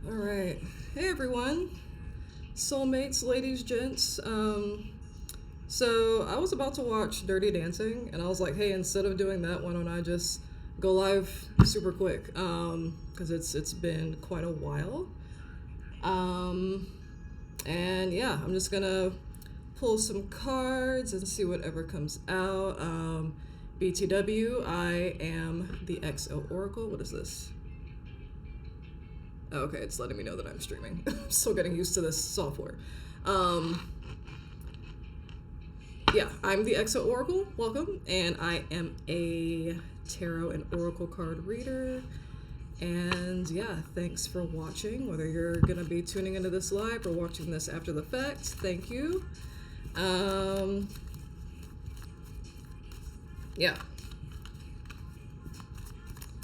All right. Hey, everyone. Soulmates, ladies, gents. So I was about to watch Dirty Dancing, and I was like, hey, instead of doing that, why don't I just go live super quick? Because it's been quite a while. Um, and yeah, I'm just gonna pull some cards and see whatever comes out. BTW, I am the XO Oracle. What is this? Oh, okay, it's letting me know that I'm streaming. I'm still getting used to this software. Um, yeah, I'm the XO Oracle. Welcome, and I am a tarot and oracle card reader. And yeah, thanks for watching. Whether you're gonna be tuning into this live or watching this after the fact, thank you. Um, yeah,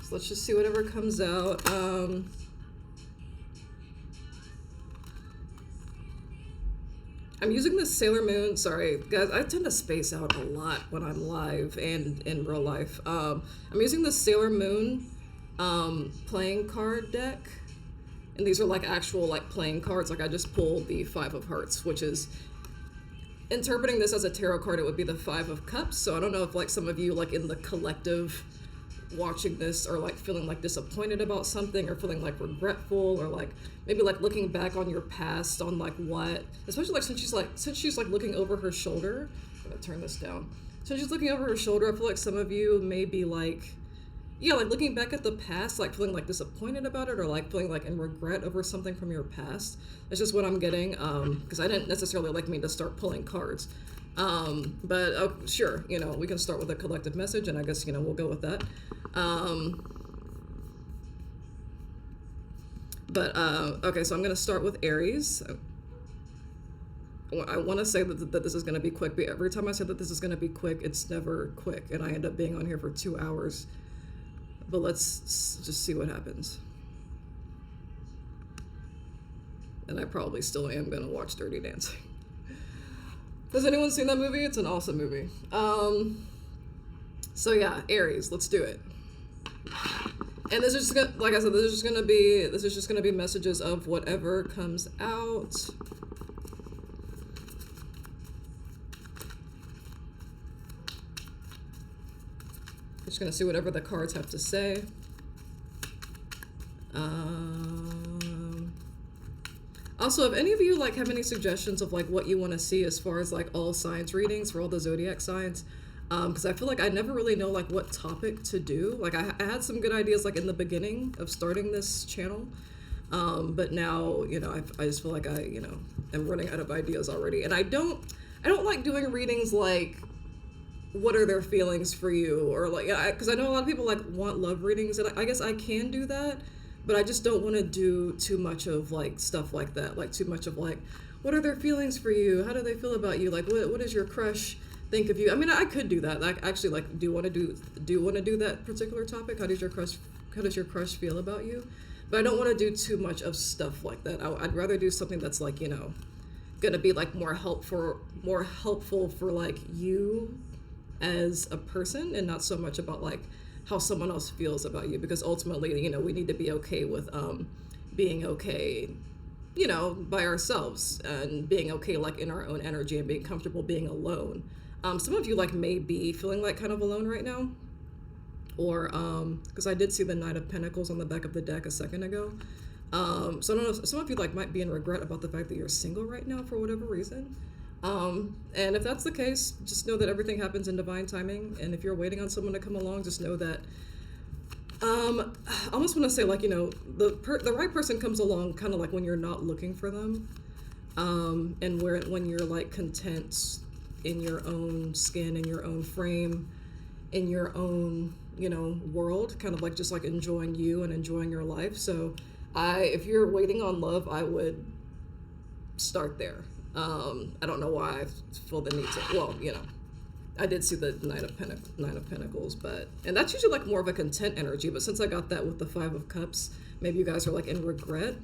so let's just see whatever comes out. I'm using this Sailor Moon. Sorry, guys, I tend to space out a lot when I'm live and in real life. I'm using the Sailor Moon playing card deck. And these are like actual like playing cards. Like I just pulled the Five of Hearts, which is interpreting this as a tarot card, it would be the Five of Cups. So I don't know if like some of you like in the collective watching this are like feeling like disappointed about something or feeling like regretful or like maybe like looking back on your past on like what, especially like since she's like looking over her shoulder. I'm gonna turn this down. Since she's looking over her shoulder, I feel like some of you may be like, yeah, like looking back at the past, like feeling like disappointed about it or like feeling like in regret over something from your past. That's just what I'm getting, because I didn't necessarily like mean to start pulling cards. But sure, we can start with a collective message, and I guess, we'll go with that. Okay, so I'm going to start with Aries. I want to say that this is going to be quick, but every time I say that this is going to be quick, it's never quick, and I end up being on here for 2 hours. But let's just see what happens. And I probably still am going to watch Dirty Dancing. Has anyone seen that movie? It's an awesome movie. So yeah, Aries, let's do it. And this is just gonna, like I said, this is just gonna be messages of whatever comes out. Just gonna see whatever the cards have to say. Also, if any of you like have any suggestions of like what you want to see as far as like all signs readings for all the zodiac signs, because I feel like I never really know like what topic to do. Like I had some good ideas like in the beginning of starting this channel, but now I just feel like I am running out of ideas already, and I don't like doing readings like what are their feelings for you, or like, because I know a lot of people like want love readings, and I guess I can do that, but I just don't want to do too much of like stuff like that, like too much of like what are their feelings for you, how do they feel about you, like what does your crush think of you. I mean, I could do that. Like actually, like do want to do that particular topic. How does your crush feel about you? But I don't want to do too much of stuff like that. I'd rather do something that's like gonna be like more helpful for like you as a person, and not so much about like how someone else feels about you, because ultimately we need to be okay with being okay by ourselves, and being okay like in our own energy, and being comfortable being alone. Some of you like may be feeling like kind of alone right now, or because I did see the Knight of Pentacles on the back of the deck a second ago. So I don't know if some of you like might be in regret about the fact that you're single right now for whatever reason. And if that's the case, just know that everything happens in divine timing. And if you're waiting on someone to come along, just know that, I almost want to say like, the right person comes along kind of like when you're not looking for them. And when you're like content in your own skin, in your own frame, in your own, world, kind of like just like enjoying you and enjoying your life. So if you're waiting on love, I would start there. I don't know why I feel the need to. Well, I did see the Nine of Pentacles, and that's usually like more of a content energy. But since I got that with the Five of Cups, maybe you guys are like in regret.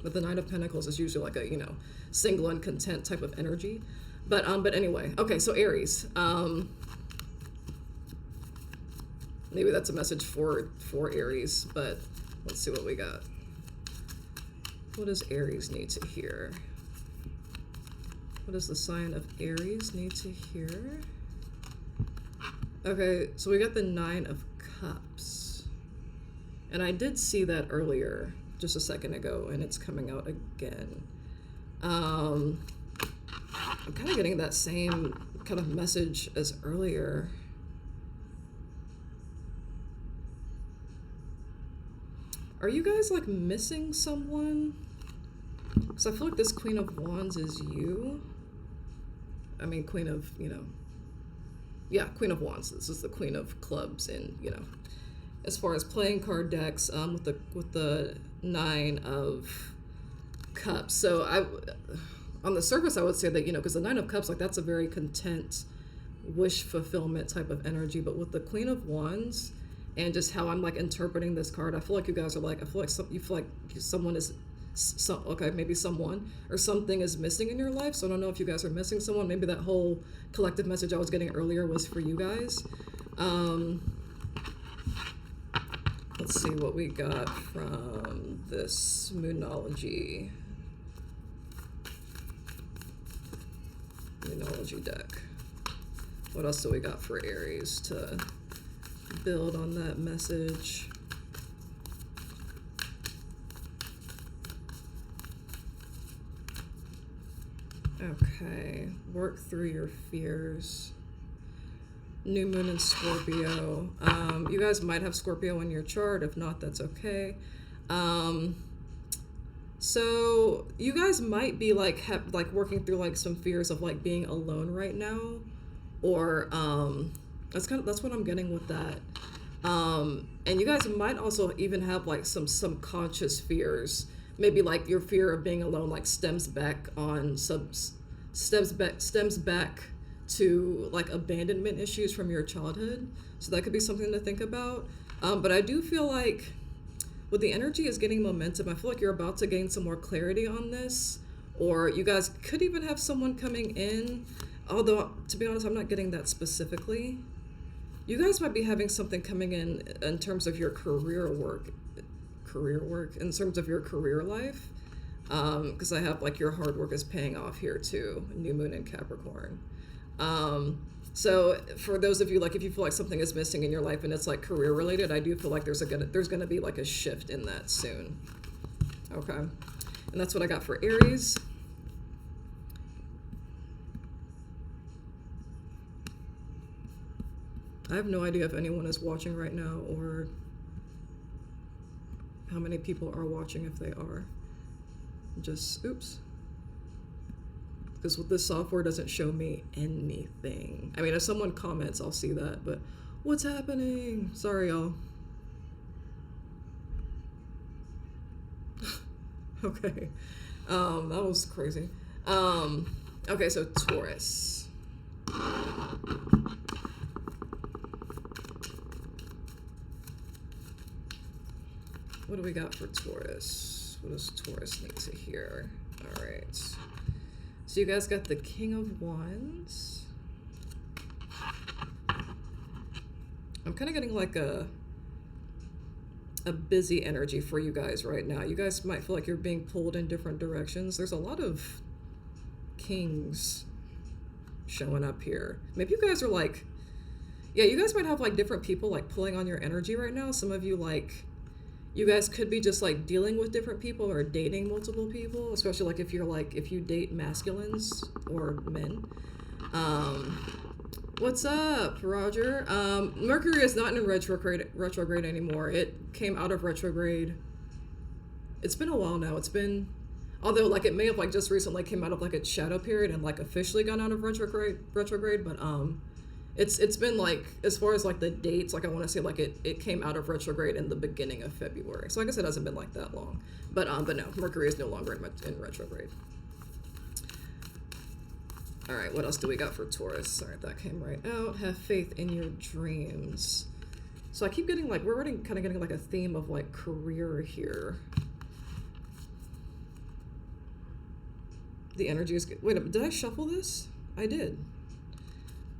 But the Nine of Pentacles is usually like a single and content type of energy. But anyway, okay. So Aries, maybe that's a message for Aries. But let's see what we got. What does Aries need to hear? What does the sign of Aries need to hear? Okay, so we got the Nine of Cups. And I did see that earlier, just a second ago, and it's coming out again. I'm kind of getting that same kind of message as earlier. Are you guys like missing someone? Because I feel like this Queen of Wands is you. I mean, Queen of, yeah, Queen of Wands. This is the Queen of Clubs, and as far as playing card decks, with the Nine of Cups. So on the surface, I would say that because the Nine of Cups, like that's a very content, wish fulfillment type of energy. But with the Queen of Wands, and just how I'm like interpreting this card, I feel like you guys are like, I feel like you feel like someone is. Maybe someone or something is missing in your life. So I don't know if you guys are missing someone. Maybe that whole collective message I was getting earlier was for you guys. Let's see what we got from this Moonology deck. What else do we got for Aries to build on that message? Okay, work through your fears. New moon in Scorpio. You guys might have Scorpio in your chart. If not, that's okay. So you guys might be like working through like some fears of like being alone right now, or that's what I'm getting with that. And you guys might also even have like some subconscious fears. Maybe like your fear of being alone like stems back to like abandonment issues from your childhood. So that could be something to think about. But I do feel like with the energy is getting momentum, I feel like you're about to gain some more clarity on this, or you guys could even have someone coming in. Although, to be honest, I'm not getting that specifically. You guys might be having something coming in terms of your career work, in terms of your career life, because I have like your hard work is paying off here too. New moon in Capricorn. So for those of you, like if you feel like something is missing in your life and it's like career related, I do feel like there's gonna be like a shift in that soon. Okay, and that's what I got for Aries. I have no idea if anyone is watching right now or how many people are watching, if they are. Just, oops. Because with this software doesn't show me anything. I mean, if someone comments, I'll see that, but what's happening? Sorry, y'all. Okay. That was crazy. Okay, so Taurus. What do we got for Taurus? What does Taurus need to hear? All right. So you guys got the King of Wands. I'm kind of getting like a busy energy for you guys right now. You guys might feel like you're being pulled in different directions. There's a lot of kings showing up here. Maybe you guys are like, yeah, you guys might have like different people like pulling on your energy right now. Some of you like, you guys could be just like dealing with different people or dating multiple people, especially like if you date masculines or men. What's up, Roger? Mercury is not in retrograde anymore. It came out of retrograde. It's been a while now. Although like it may have like just recently came out of like its shadow period and like officially gone out of retrograde, but it's been like, as far as like the dates, like I want to say like it came out of retrograde in the beginning of February. So I guess it hasn't been like that long. But no, Mercury is no longer in retrograde. All right, what else do we got for Taurus? All right, that came right out. Have faith in your dreams. So I keep getting like, we're already kind of getting like a theme of like career here. The energy is, wait a minute, did I shuffle this? I did.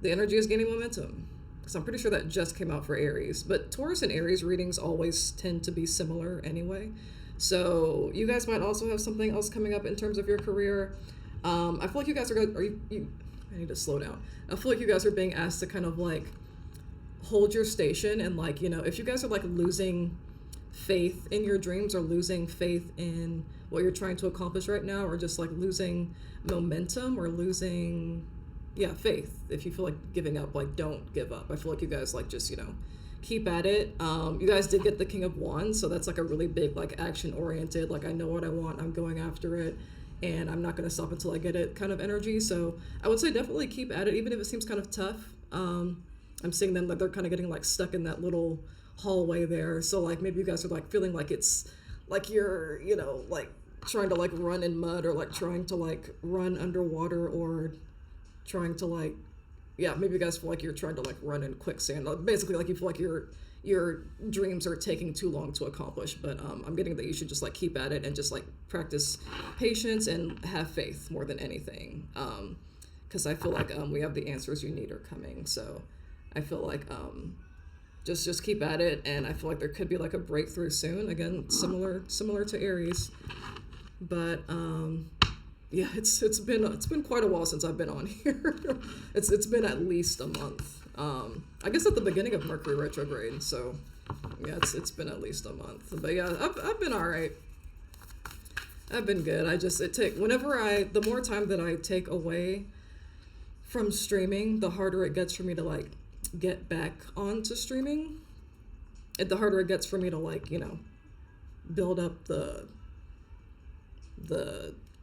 The energy is gaining momentum. So I'm pretty sure that just came out for Aries. But Taurus and Aries readings always tend to be similar anyway. So you guys might also have something else coming up in terms of your career. I feel like you guys are going. Are you? I need to slow down. I feel like you guys are being asked to kind of like hold your station, and like, if you guys are like losing faith in your dreams or losing faith in what you're trying to accomplish right now, or just like losing momentum or losing, yeah, faith. If you feel like giving up, like, don't give up. I feel like you guys like just, keep at it. You guys did get the King of Wands, so that's like a really big like action oriented, like, I know what I want, I'm going after it, and I'm not going to stop until I get it kind of energy. So I would say definitely keep at it, even if it seems kind of tough. I'm seeing them like they're kind of getting like stuck in that little hallway there. So like maybe you guys are like feeling like it's like you're, like trying to like run in mud, or like trying to like run underwater, or trying to like, yeah, maybe you guys feel like you're trying to like run in quicksand. Basically, like you feel like your dreams are taking too long to accomplish. But I'm getting that you should just like keep at it and just like practice patience and have faith more than anything. Because I feel like we have the answers you need are coming. So I feel like just keep at it, and I feel like there could be like a breakthrough soon. Again, similar to Aries, but yeah, it's been quite a while since I've been on here. It's been at least a month. I guess at the beginning of Mercury retrograde. So yeah, it's been at least a month. But yeah, I've been all right. I've been good. The more time that I take away from streaming, the harder it gets for me to like get back onto streaming. The harder it gets for me to like, build up the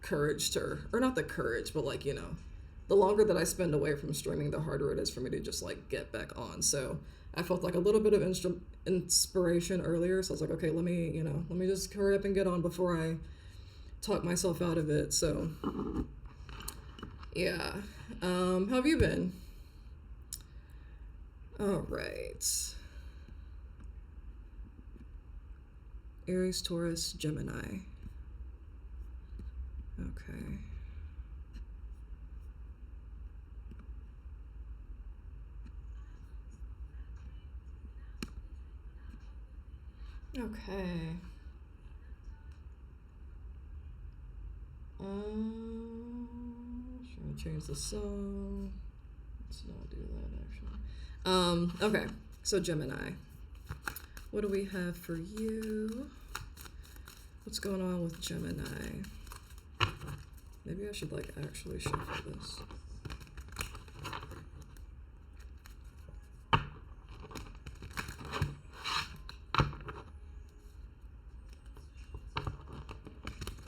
courage to, or not the courage, but like, the longer that I spend away from streaming, the harder it is for me to just like get back on. So I felt like a little bit of inspiration earlier. So I was like, okay, let me just hurry up and get on before I talk myself out of it. So yeah. How have you been? All right. Aries, Taurus, Gemini. Okay. Okay. Trying to change the song. Let's not do that actually. Okay. So Gemini. What do we have for you? What's going on with Gemini? Maybe I should like actually shuffle this.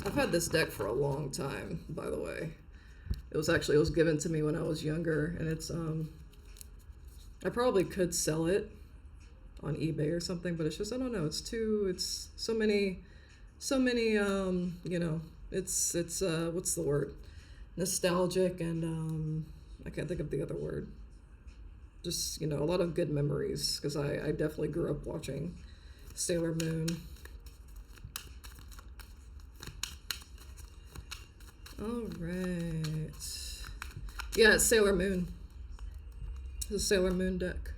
I've had this deck for a long time, by the way. It was given to me when I was younger, and it's I probably could sell it on eBay or something, but it's just, I don't know, it's so many it's what's the word? Nostalgic, and I can't think of the other word. Just, a lot of good memories, because I definitely grew up watching Sailor Moon. All right. Yeah, it's Sailor Moon. It's a Sailor Moon deck.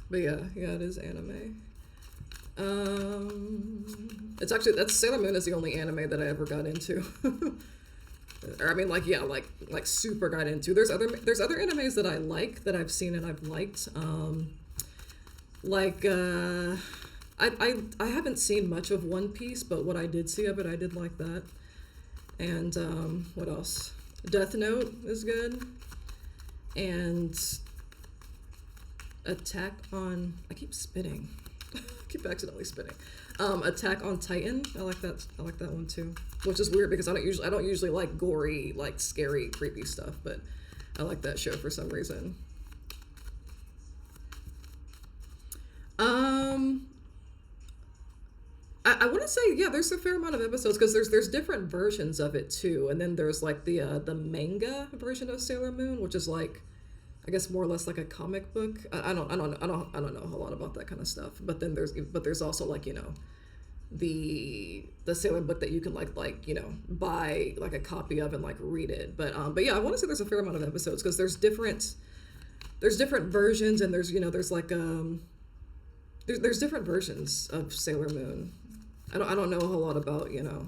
But yeah, it is anime. It's actually, that's Sailor Moon is the only anime that I ever got into. Or I mean, like, yeah, like super got into. There's other animes that I like, that I've seen and I've liked. I haven't seen much of One Piece, but what I did see of it, I did like that. And what else? Death Note is good. And Attack on, I keep spitting. I keep accidentally spitting. Attack on Titan. I like that one too. Which is weird because I don't usually like gory, like scary, creepy stuff, but I like that show for some reason. I want to say, yeah, there's a fair amount of episodes, because there's different versions of it too, and then there's like the manga version of Sailor Moon, which is like, I guess more or less like a comic book. I don't know a lot about that kind of stuff. But then there's also like, the Sailor book that you can like buy like a copy of and like read it. But yeah, I want to say there's a fair amount of episodes, because there's different versions, and there's like there's different versions of Sailor Moon. I don't know a whole lot about, you know.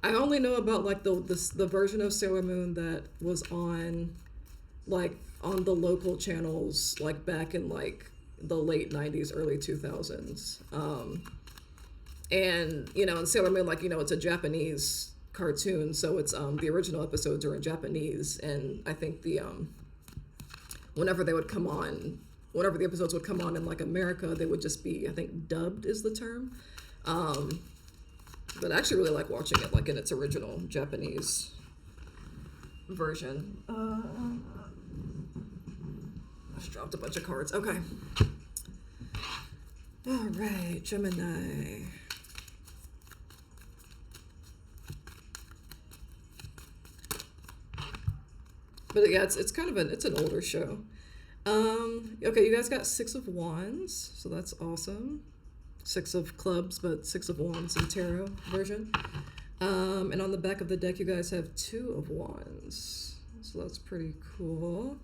I only know about like the version of Sailor Moon that was on like on the local channels like back in like the late 90s, early 2000s. And you know, in Sailor Moon, like, you know, it's a Japanese cartoon, so it's the original episodes are in Japanese, and I think the whenever they would come on, whenever the episodes would come on in like America, they would just be, I think, dubbed is the term. But I actually really like watching it like in its original Japanese version. I just dropped a bunch of cards. Okay. All right, Gemini. But yeah, it's kind of it's an older show. Okay, you guys got Six of Wands, so that's awesome. Six of Clubs, but Six of Wands in tarot version. And on the back of the deck, you guys have Two of Wands, so that's pretty cool.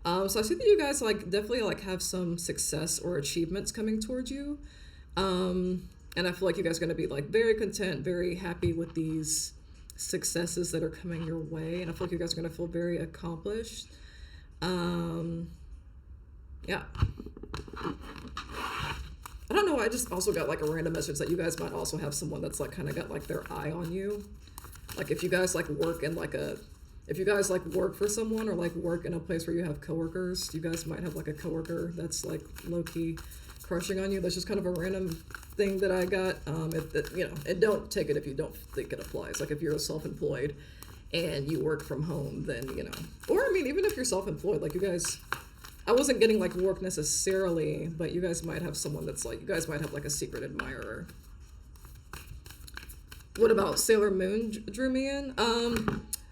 So I see that you guys like definitely like have some success or achievements coming towards you. And I feel like you guys are going to be like very content, very happy with these successes that are coming your way. And I feel like you guys are going to feel very accomplished. Yeah. I don't know, I just also got like a random message that you guys might also have someone that's like kind of got like their eye on you. Like if you guys like work in like if you guys like work for someone or like work in a place where you have coworkers, you guys might have like a coworker that's like low-key crushing on you. That's just kind of a random thing that I got. You know, and don't take it if you don't think it applies. Like if you're self-employed and you work from home, then, you know, or I mean, even if you're self-employed, like you guys, I wasn't getting like work necessarily, but you guys might have someone that's like, you guys might have like a secret admirer. What about Sailor Moon drew me in?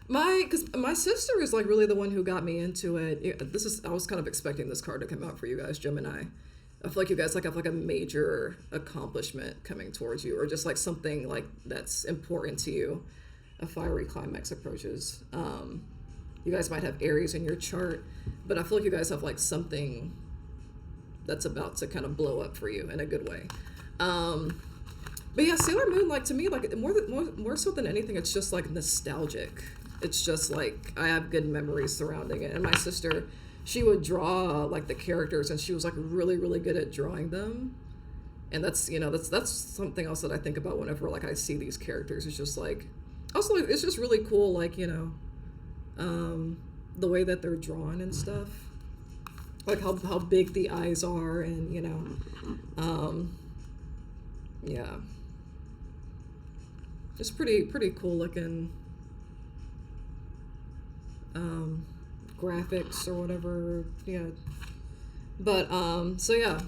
Because my sister is like really the one who got me into it. I was kind of expecting this card to come out for you guys, Gemini. I feel like you guys like have like a major accomplishment coming towards you, or just like something like that's important to you. A fiery climax approaches. You guys might have Aries in your chart, but I feel like you guys have like something that's about to kind of blow up for you in a good way. But yeah, Sailor Moon, like to me, like more so than anything, it's just like nostalgic. It's just like I have good memories surrounding it. And my sister, she would draw like the characters, and she was like really, really good at drawing them. And that's, you know, that's something else that I think about whenever like I see these characters. It's just like, also like, it's just really cool, like, you know, the way that they're drawn and stuff, like how big the eyes are, and you know, yeah, it's pretty cool looking graphics or whatever. Yeah, but so yeah,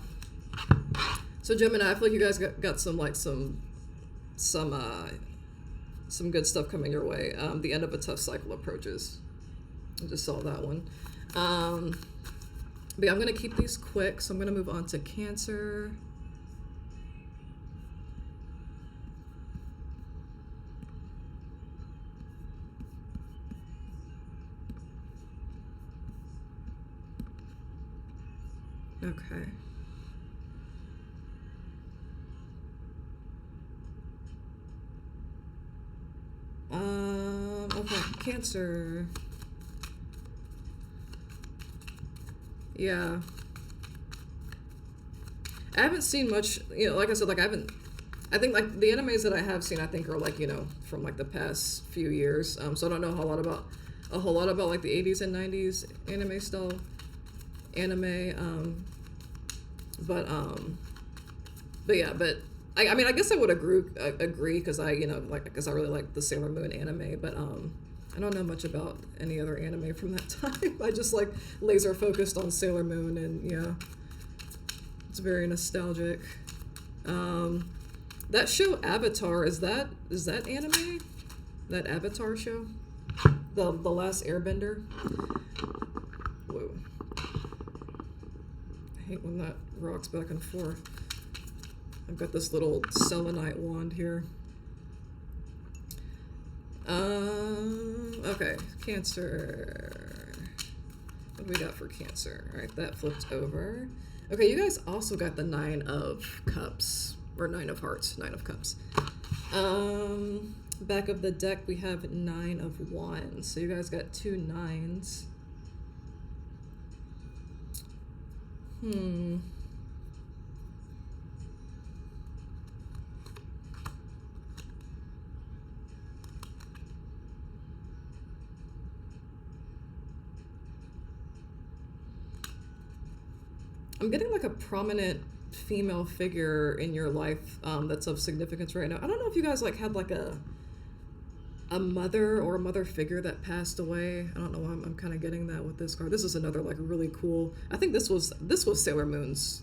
so Gemini, I feel like you guys got some like some good stuff coming your way. The end of a tough cycle approaches. I just saw that one. But yeah, I'm going to keep these quick, so I'm going to move on to Cancer. Okay. Okay, Cancer. Yeah. I haven't seen much, you know, like I said, like I think like the animes that I have seen, I think are like, you know, from like the past few years. So I don't know a whole lot about like the 80s and 90s anime style anime. But yeah, but I mean, I guess I would agree because I, you know, like, because I really like the Sailor Moon anime, but I don't know much about any other anime from that time. I just like laser focused on Sailor Moon, and yeah, it's very nostalgic. That show Avatar, is that anime? That Avatar show, the Last Airbender. Whoa! I hate when that rocks back and forth. I've got this little selenite wand here. Okay, Cancer. What do we got for Cancer? All right, that flipped over. Okay, you guys also got the Nine of Cups, or Nine of Hearts, Nine of Cups. Back of the deck, we have Nine of Wands. So you guys got two nines. I'm getting like a prominent female figure in your life that's of significance right now. I don't know if you guys like had like a mother or a mother figure that passed away. I don't know why I'm kind of getting that with this card. This is another like really cool. I think this was Sailor Moon's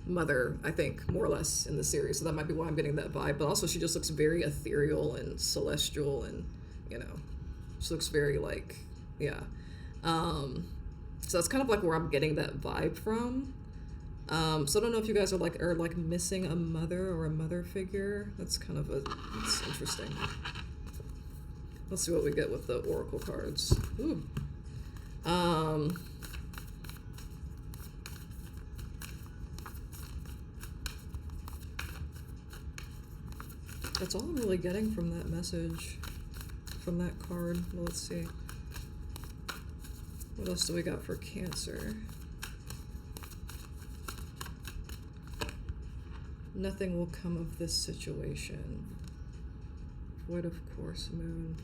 mother, I think, more or less in the series. So that might be why I'm getting that vibe. But also she just looks very ethereal and celestial, and you know, she looks very like, yeah. So that's kind of like where I'm getting that vibe from. So I don't know if you guys are like missing a mother or a mother figure. That's kind of it's interesting. Let's see what we get with the oracle cards. Ooh. That's all I'm really getting from that message, from that card. Well, let's see. What else do we got for Cancer? Nothing will come of this situation. Void of course, Moon.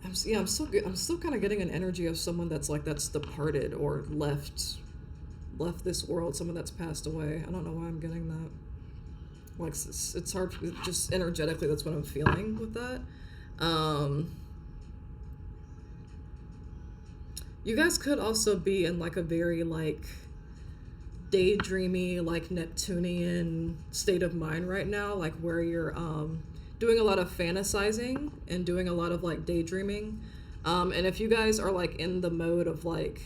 I'm still kind of getting an energy of someone that's departed or left this world. Someone that's passed away. I don't know why I'm getting that. Like it's hard. Just energetically, that's what I'm feeling with that. You guys could also be in like a very like daydreamy, like Neptunian state of mind right now, like where you're doing a lot of fantasizing and doing a lot of like daydreaming. And if you guys are like in the mode of like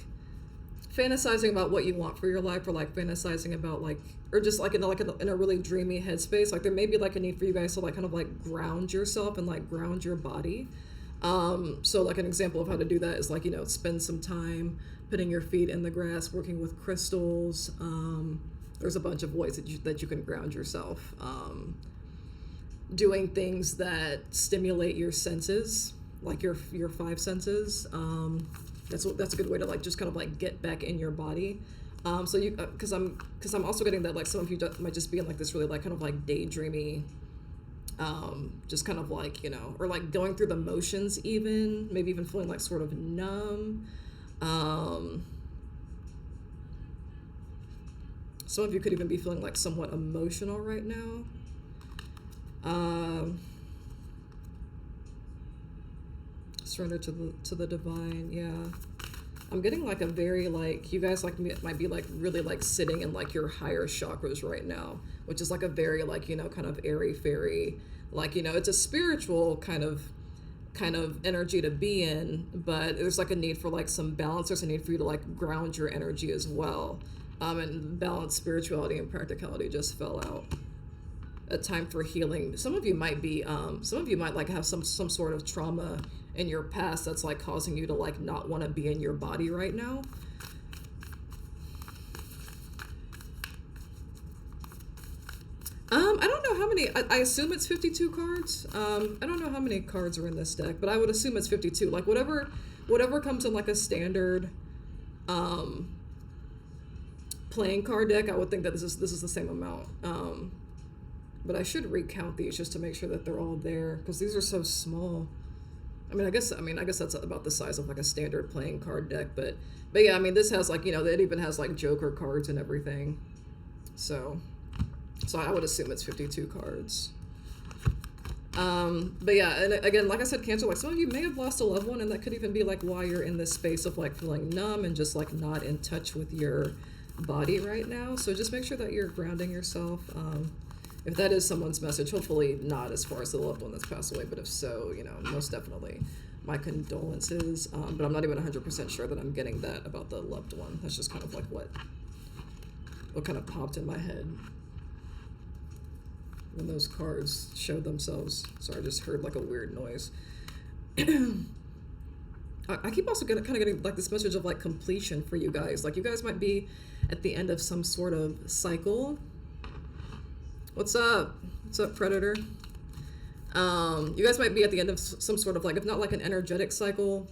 fantasizing about what you want for your life, or like fantasizing about like, or just like in a really dreamy headspace, like there may be like a need for you guys to like kind of like ground yourself and like ground your body. So like an example of how to do that is like, you know, spend some time putting your feet in the grass, working with crystals. There's a bunch of ways that you can ground yourself. Doing things that stimulate your senses, like your five senses. That's a good way to like just kind of like get back in your body. So you, because I'm also getting that like some of you might just be in like this really like kind of like daydreamy, just kind of like, you know, or like going through the motions, even maybe even feeling like sort of numb. Some of you could even be feeling like somewhat emotional right now. Surrender to the divine. Yeah, I'm getting like a very like, you guys like might be like really like sitting in like your higher chakras right now, which is like a very like, you know, kind of airy fairy, like, you know, it's a spiritual kind of energy to be in, but there's like a need for like some balance. There's a need for you to like ground your energy as well. And balance, spirituality and practicality just fell out. A time for healing. Some of you might like have some sort of trauma in your past that's like causing you to like not want to be in your body right now. I don't know how many, I assume it's 52 cards. I don't know how many cards are in this deck, but I would assume it's 52. Like whatever comes in like a standard playing card deck, I would think that this is the same amount. But I should recount these just to make sure that they're all there, because these are so small. I guess that's about the size of like a standard playing card deck, but yeah, I mean, this has like, you know, it even has like Joker cards and everything. So I would assume it's 52 cards. But yeah, and again, like I said, Cancer, like some of you may have lost a loved one, and that could even be like why you're in this space of like feeling numb and just like not in touch with your body right now. So just make sure that you're grounding yourself. If that is someone's message, hopefully not as far as the loved one that's passed away, but if so, you know, most definitely my condolences. But I'm not even 100% sure that I'm getting that about the loved one. That's just kind of like what kind of popped in my head when those cards showed themselves. So I just heard like a weird noise. I keep also kind of getting like this message of like completion for you guys. Like you guys might be at the end of some sort of cycle. What's up? What's up, Predator? You guys might be at the end of some sort of like, if not like an energetic cycle,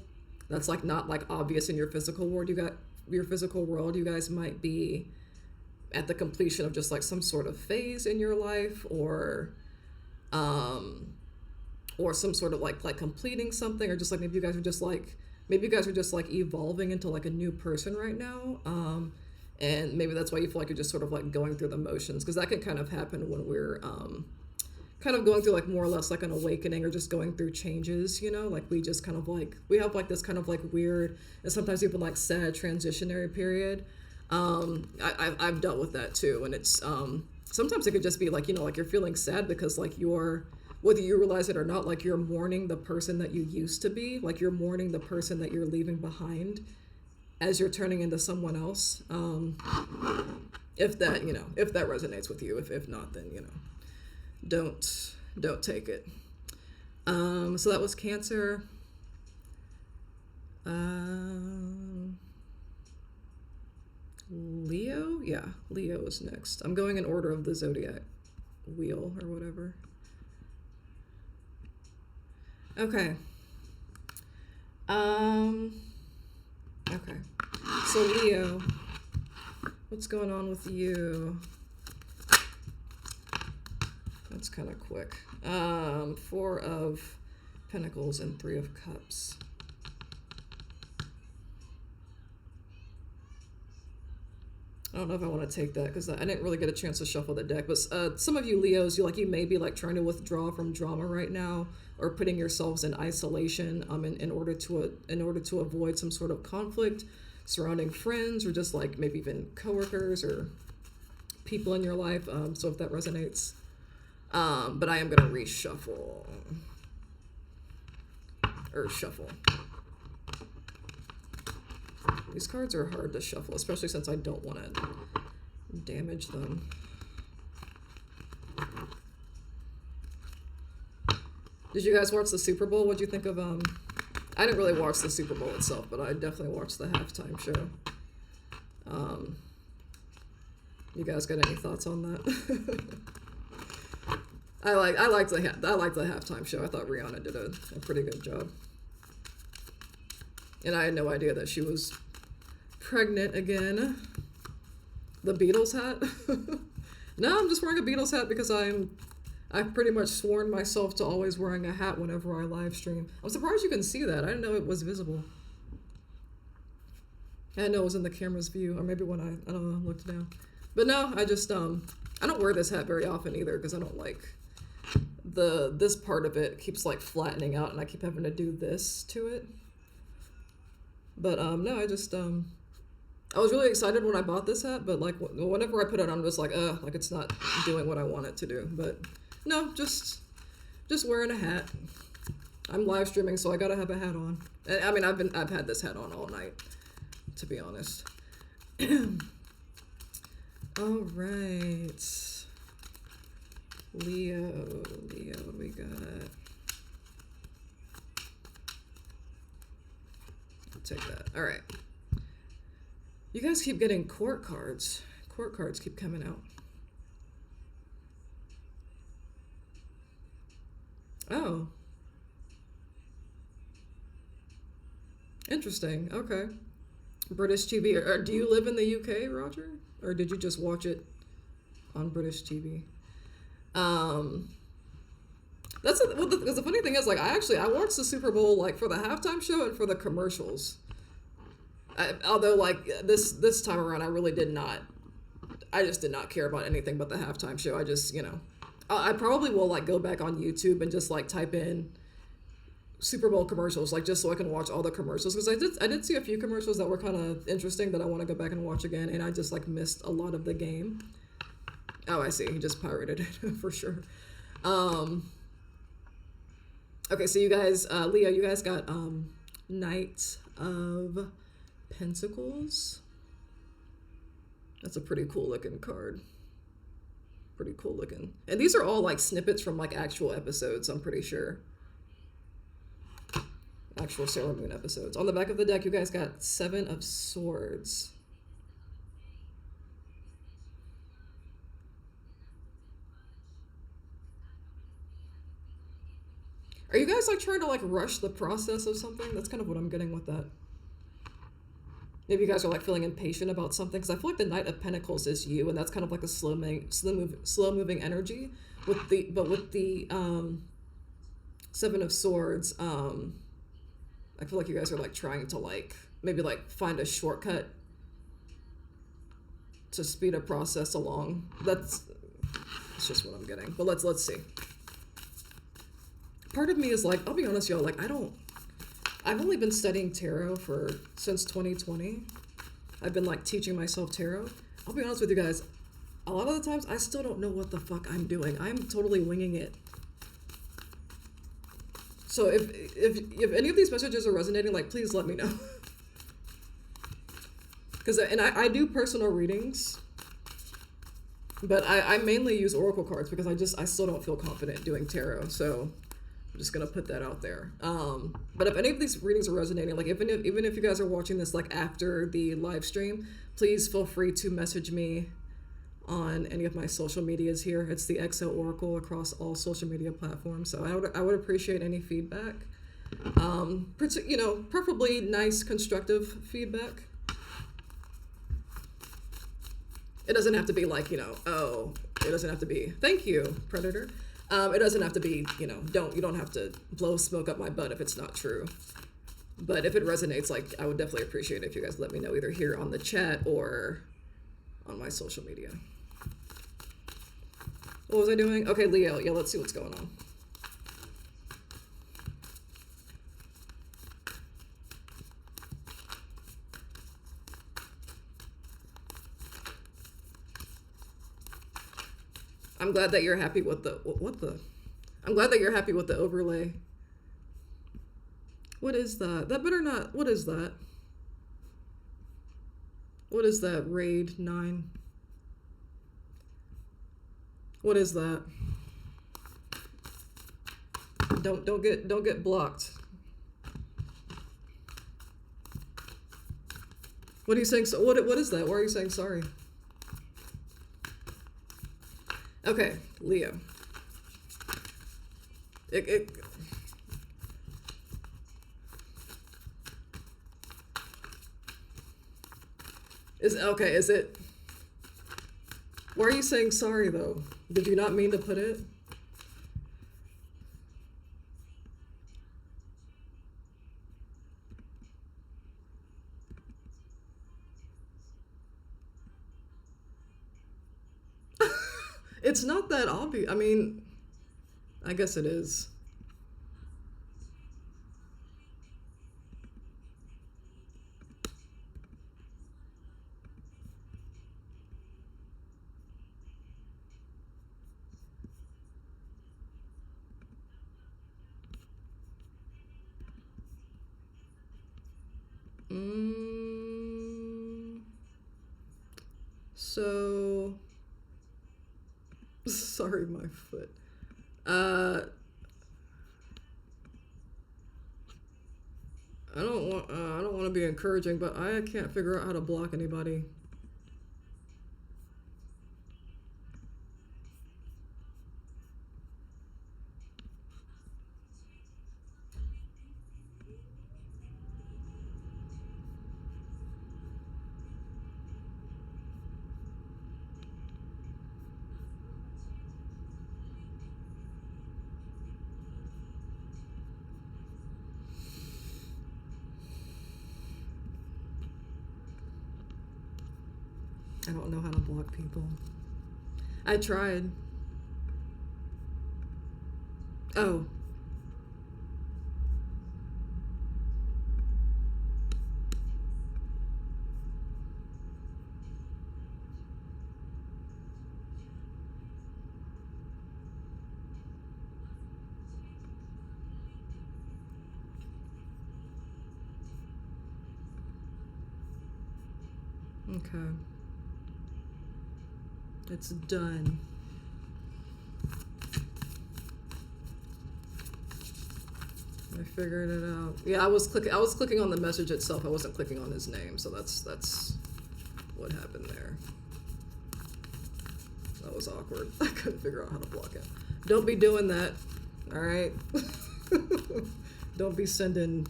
that's like not like obvious in your physical world. Your physical world. You guys might be at the completion of just like some sort of phase in your life, or some sort of like completing something, or just like maybe you guys are just like evolving into like a new person right now. And maybe that's why you feel like you're just sort of like going through the motions, because that can kind of happen when we're kind of going through like more or less like an awakening, or just going through changes, you know, like we just kind of like, we have like this kind of like weird and sometimes even like sad transitionary period. I've dealt with that too, and it's sometimes it could just be like, you know, like you're feeling sad because like you're, whether you realize it or not, like you're mourning the person that you used to be, like you're mourning the person that you're leaving behind as you're turning into someone else. If that, you know, if that resonates with you, if not, then, you know, don't take it. So that was Cancer. Leo? Yeah, Leo is next. I'm going in order of the Zodiac wheel or whatever. Okay. Okay. So Leo, what's going on with you? That's kind of quick. 4 of Pentacles and 3 of Cups. I don't know if I want to take that because I didn't really get a chance to shuffle the deck. But some of you Leos, you may be like trying to withdraw from drama right now, or putting yourselves in isolation in order to avoid some sort of conflict surrounding friends, or just like maybe even coworkers or people in your life. So if that resonates, but I am gonna reshuffle or shuffle. These cards are hard to shuffle, especially since I don't want to damage them. Did you guys watch the Super Bowl? What'd you think of, I didn't really watch the Super Bowl itself, but I definitely watched the halftime show. You guys got any thoughts on that? I liked the halftime show. I thought Rihanna did a pretty good job. And I had no idea that she was pregnant again. The Beatles hat? No, I'm just wearing a Beatles hat because I've pretty much sworn myself to always wearing a hat whenever I live stream. I'm surprised you can see that. I didn't know it was visible. I didn't know it was in the camera's view, or maybe when I don't know, looked down. But no, I just, I don't wear this hat very often either, because I don't like this part of it keeps like flattening out, and I keep having to do this to it. But no, I just I was really excited when I bought this hat, but like whenever I put it on, I'm just like it's not doing what I want it to do. But no, just wearing a hat. I'm live streaming, so I gotta have a hat on. I mean, I've had this hat on all night, to be honest. All right, Leo, what we got? Take that. All right. You guys keep getting court cards. Court cards keep coming out. Oh. Interesting. Okay. British TV. Or do you live in the UK, Roger? Or did you just watch it on British TV? Because the funny thing is, like, I watched the Super Bowl, like, for the halftime show and for the commercials. Although, like, this time around, I just did not care about anything but the halftime show. I just, I probably will, like, go back on YouTube and just, like, type in Super Bowl commercials, like, just so I can watch all the commercials. Because I did see a few commercials that were kind of interesting that I want to go back and watch again, and I just, like, missed a lot of the game. Oh, I see. He just pirated it, for sure. Okay, so you guys, Leo, you guys got Knight of Pentacles. That's a pretty cool looking card. Pretty cool looking. And these are all like snippets from like actual episodes, I'm pretty sure. actual Sailor Moon episodes. On the back of the deck, you guys got Seven of Swords. Are you guys like trying to like rush the process of something? That's kind of what I'm getting with that. Maybe you guys are like feeling impatient about something, because I feel like the Knight of Pentacles is you, and that's kind of like a slow moving energy. With the Seven of Swords, I feel like you guys are like trying to like maybe like find a shortcut to speed a process along. That's just what I'm getting. But let's see. Part of me is like, I'll be honest, y'all, like I've only been studying tarot since 2020. I've been like teaching myself tarot. I'll be honest with you guys, a lot of the times I still don't know what the fuck I'm doing. I'm totally winging it. So if any of these messages are resonating, like, please let me know. Because I do personal readings, but I mainly use oracle cards because I still don't feel confident doing tarot. So I'm just gonna put that out there. But if any of these readings are resonating, like even if you guys are watching this like after the live stream, please feel free to message me on any of my social medias here. It's the XO Oracle across all social media platforms. So I would appreciate any feedback. Preferably nice, constructive feedback. It doesn't have to be like, it doesn't have to be, thank you, Predator. It doesn't have to be, you don't have to blow smoke up my butt if it's not true. But if it resonates, like, I would definitely appreciate it if you guys let me know either here on the chat or on my social media. What was I doing? Okay, Leo. Yeah, let's see what's going on. I'm glad that you're happy with I'm glad that you're happy with the overlay. What is that? That better not, what is that? What is that? Raid 9. What is that? Don't get blocked. What are you saying? So what is that? Why are you saying sorry? Okay, Leo. Is it? Why are you saying sorry though? Did you not mean to put it? It's not that obvious. I mean, I guess it is. So, sorry, my foot. I don't want to be encouraging, but I can't figure out how to block anybody. I don't know how to block people. I tried. Oh. Okay. It's done. I figured it out. Yeah, I was clicking on the message itself. I wasn't clicking on his name, so that's what happened there. That was awkward. I couldn't figure out how to block it. Don't be doing that. All right. Don't be sending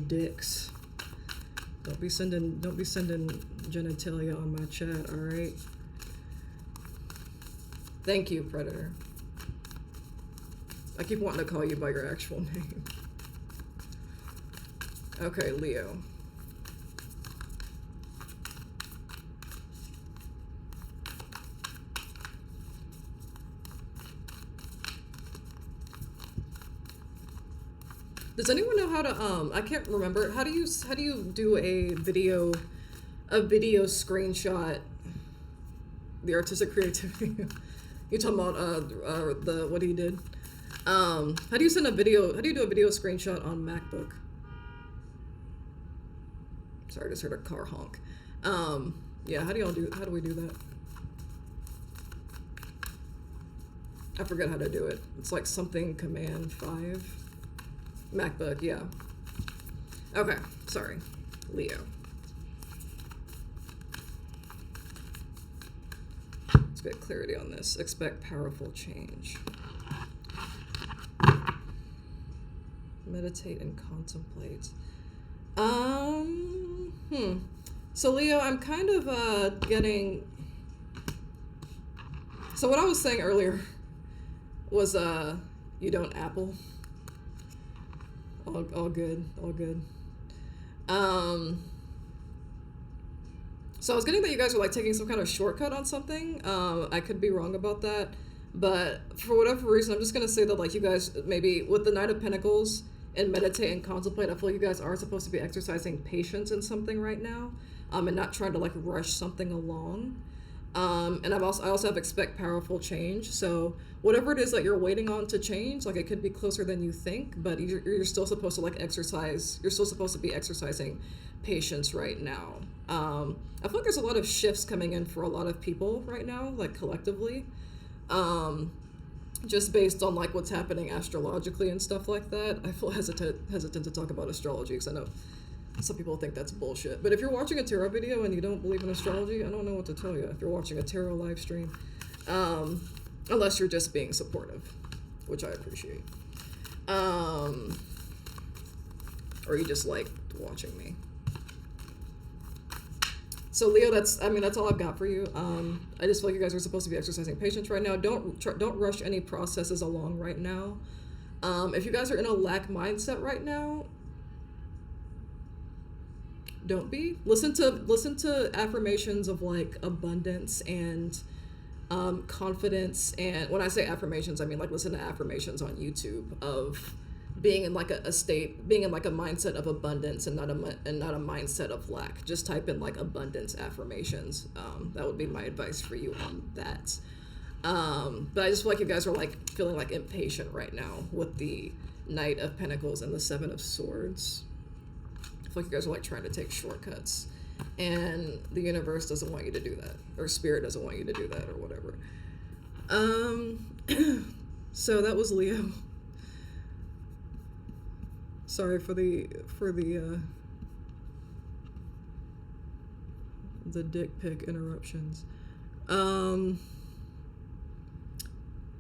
dicks. Don't be sending genitalia on my chat, all right? Thank you, Predator. I keep wanting to call you by your actual name. Okay, Leo. Does anyone know how to I can't remember, how do you do a video screenshot, the artistic creativity? You talking about the what he did? How do you do a video screenshot on MacBook? Sorry, I just heard a car honk. Yeah, how do we do that? I forget how to do it. It's like something command 5. MacBook, yeah. Okay, sorry. Leo. Let's get clarity on this. Expect powerful change. Meditate and contemplate. So Leo, I'm kind of getting... So what I was saying earlier was you don't Apple. All good. So I was getting that you guys are like taking some kind of shortcut on something. I could be wrong about that, but for whatever reason, I'm just gonna say that like you guys maybe with the Knight of Pentacles and meditate and contemplate, I feel like you guys are supposed to be exercising patience in something right now, and not trying to like rush something along. And I also have expect powerful change. So whatever it is that you're waiting on to change, like it could be closer than you think, but you're still supposed to like exercise. You're still supposed to be exercising patience right now. I feel like there's a lot of shifts coming in for a lot of people right now, like collectively, just based on like what's happening astrologically and stuff like that. I feel hesitant to talk about astrology because I know some people think that's bullshit. But if you're watching a tarot video and you don't believe in astrology, I don't know what to tell you. If you're watching a tarot live stream, unless you're just being supportive, which I appreciate. Or you just like watching me. So Leo, that's all I've got for you. I just feel like you guys are supposed to be exercising patience right now. Don't rush any processes along right now. If you guys are in a lack mindset right now, don't be. Listen to affirmations of like abundance and confidence. And when I say affirmations, I mean like listen to affirmations on YouTube of being in like a mindset of abundance and not a mindset of lack. Just type in like abundance affirmations. That would be my advice for you on that. But I just feel like you guys are like feeling like impatient right now with the Knight of Pentacles and the Seven of Swords. I feel like you guys are like trying to take shortcuts, and the universe doesn't want you to do that, or spirit doesn't want you to do that, or whatever. So that was Leo. Sorry for the dick pic interruptions.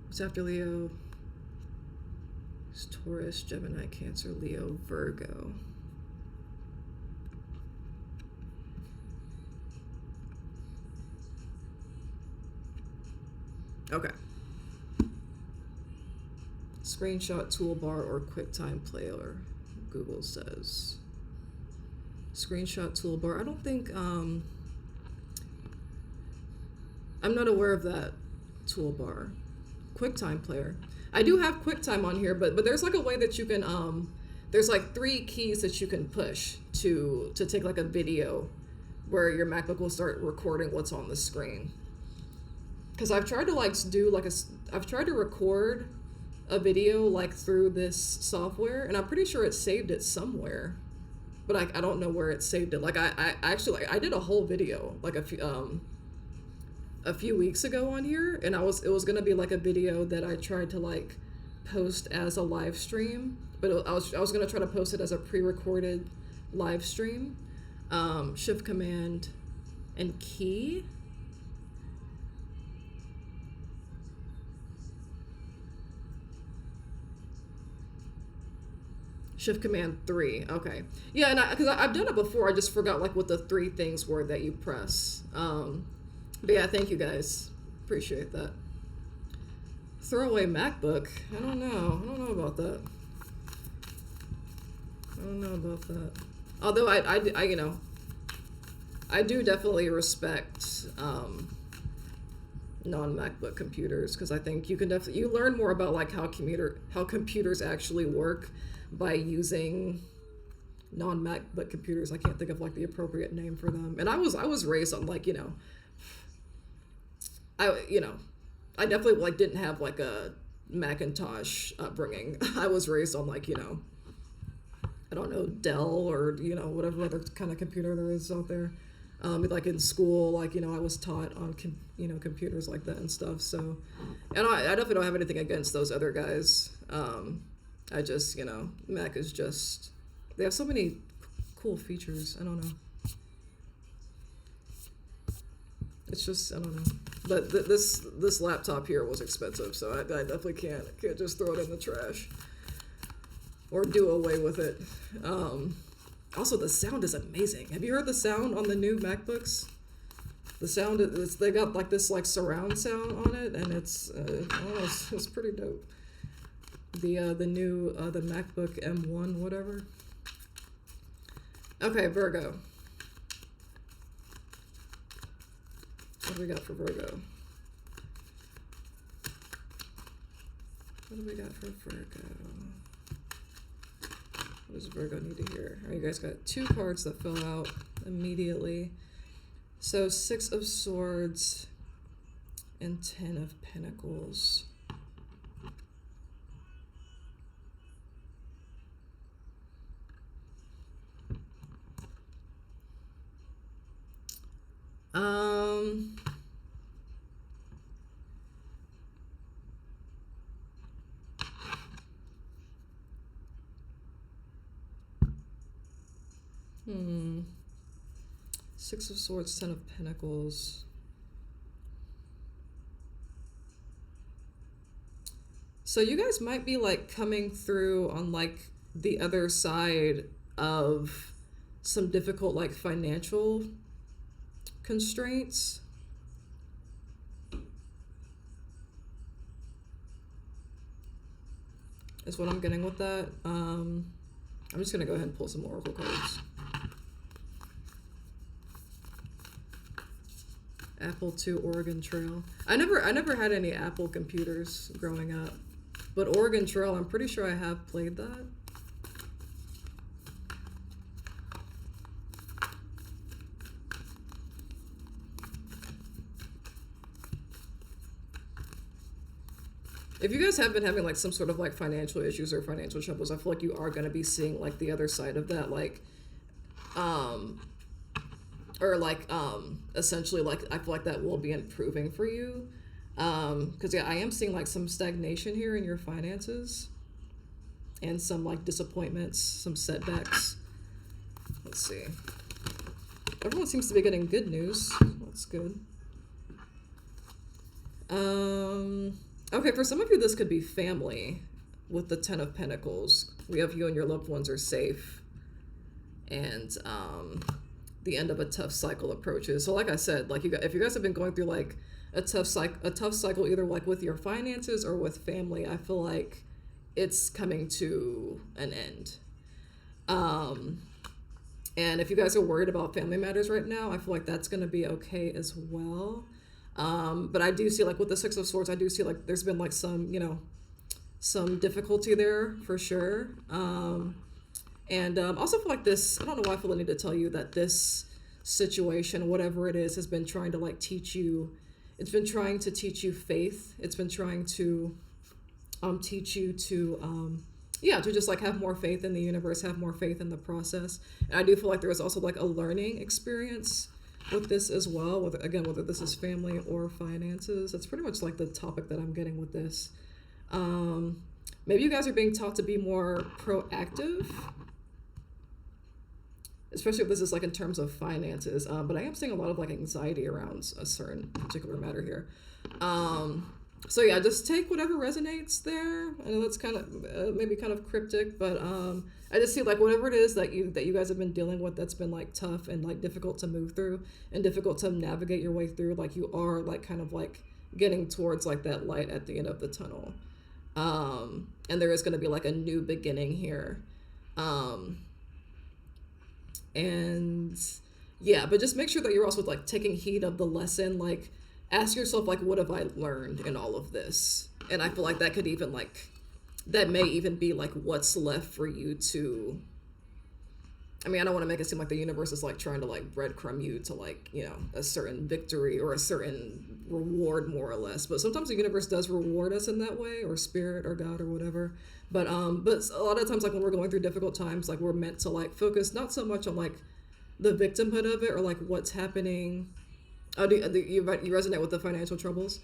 What's after Leo? It's Taurus, Gemini, Cancer, Leo, Virgo. Okay. Screenshot toolbar or QuickTime Player, Google says. Screenshot toolbar. I don't think, I'm not aware of that toolbar. QuickTime Player. I do have QuickTime on here, but there's like a way that you can, there's like 3 keys that you can push to take like a video where your MacBook will start recording what's on the screen. Because I've tried to like I've tried to record a video like through this software, and I'm pretty sure it saved it somewhere, but I don't know where it saved it. Like I actually I did a whole video like a few weeks ago on here, and it was gonna be like a video that I tried to like post as a live stream, but I was gonna try to post it as a pre-recorded live stream. Shift Command and key. Shift Command 3. Okay. Yeah, and because I've done it before, I just forgot like what the three things were that you press. But yeah, thank you guys. Appreciate that. Throwaway MacBook. I don't know. I don't know about that. I don't know about that. Although I you know, I do definitely respect non-MacBook computers, because I think you can definitely you learn more about like how computers actually work by using non-MacBook computers. I can't think of like the appropriate name for them. And I was raised on like, I definitely like didn't have like a Macintosh upbringing. I was raised on like, I don't know, Dell or, whatever other kind of computer there is out there. Like in school, like, I was taught on, computers like that and stuff. So, and I definitely don't have anything against those other guys. I just, Mac is just, they have so many cool features. I don't know. It's just, I don't know. But this laptop here was expensive, so I definitely can't just throw it in the trash or do away with it. Also, the sound is amazing. Have you heard the sound on the new MacBooks? The sound is, they got like this like surround sound on it, and it's it's pretty dope. The new the MacBook M1 whatever. Okay, Virgo. What do we got for Virgo? What do we got for Virgo? What does Virgo need to hear? All right, you guys got 2 cards that fell out immediately. So 6 of Swords and 10 of Pentacles. Six of Swords, 10 of Pentacles. So you guys might be like coming through on like the other side of some difficult like financial constraints. Is what I'm getting with that. I'm just gonna go ahead and pull some oracle cards. Apple II Oregon Trail. I never had any Apple computers growing up, but Oregon Trail, I'm pretty sure I have played that. If you guys have been having like some sort of like financial issues or financial troubles, I feel like you are going to be seeing like the other side of that, like essentially like I feel like that will be improving for you, because yeah, I am seeing like some stagnation here in your finances and some like disappointments, some setbacks. Let's see, everyone seems to be getting good news. That's good. Okay, for some of you this could be family with the 10 of Pentacles. We have you and your loved ones are safe, and the end of a tough cycle approaches. So like I said, like if you guys have been going through like a tough cycle either like with your finances or with family, I feel like it's coming to an end. And if you guys are worried about family matters right now, I feel like that's going to be okay as well. But I do see like with the 6 of Swords, I do see like there's been like some, some difficulty there for sure. And also feel like this, I don't know why I feel I need to tell you that this situation, whatever it is, has been trying to like teach you, it's been trying to teach you faith. It's been trying to teach you to, to just like have more faith in the universe, have more faith in the process. And I do feel like there was also like a learning experience with this as well, whether this is family or finances. That's pretty much like the topic that I'm getting with this. Maybe you guys are being taught to be more proactive, especially if this is like in terms of finances. But I am seeing a lot of like anxiety around a certain particular matter here. So yeah, just take whatever resonates there. I know that's kind of maybe kind of cryptic, but I just see like whatever it is that you guys have been dealing with that's been like tough and like difficult to move through and difficult to navigate your way through. Like you are like kind of like getting towards like that light at the end of the tunnel, and there is going to be like a new beginning here. And yeah, but just make sure that you're also like taking heed of the lesson. Like ask yourself like, what have I learned in all of this? And I feel like that could even like, that may even be like what's left for you to, I mean, I don't want to make it seem like the universe is like trying to like breadcrumb you to like, you know, a certain victory or a certain reward more or less. But sometimes the universe does reward us in that way, or spirit or God or whatever. But a lot of times like when we're going through difficult times, like we're meant to like focus not so much on like the victimhood of it or like what's happening. Oh, you resonate with the financial troubles?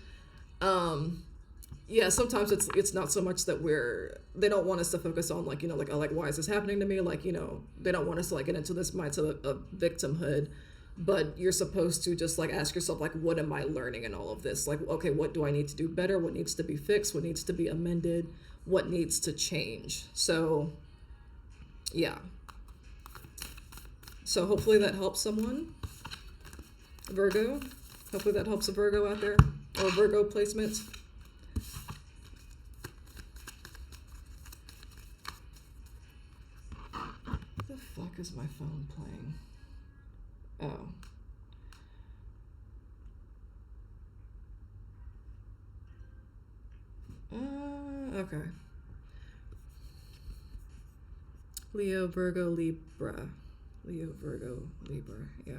Yeah, sometimes it's not so much that they don't want us to focus on like, you know, like why is this happening to me? Like, you know, they don't want us to like get into this mindset of victimhood, but you're supposed to just like ask yourself like, what am I learning in all of this? Like, okay, what do I need to do better? What needs to be fixed? What needs to be amended? What needs to change? So yeah. So hopefully that helps someone. Virgo. Hopefully that helps a Virgo out there, or Virgo placement. What the fuck is my phone playing? Okay. Leo, Virgo, Libra. Leo, Virgo, Libra, yeah.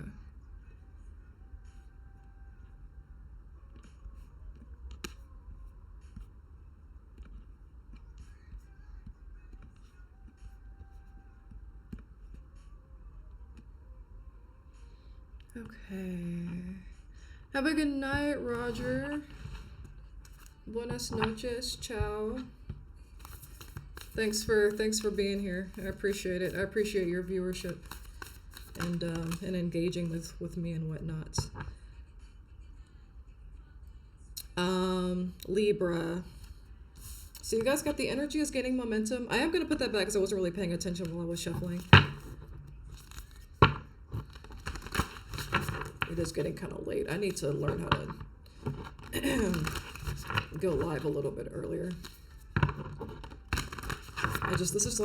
Okay. Have a good night, Roger. Buenas noches. Ciao. Thanks for being here. I appreciate it. I appreciate your viewership and engaging with me and whatnot. Libra. So you guys got the energy is gaining momentum. I am gonna put that back because I wasn't really paying attention while I was shuffling. It is getting kind of late. I need to learn how to go live a little bit earlier. This is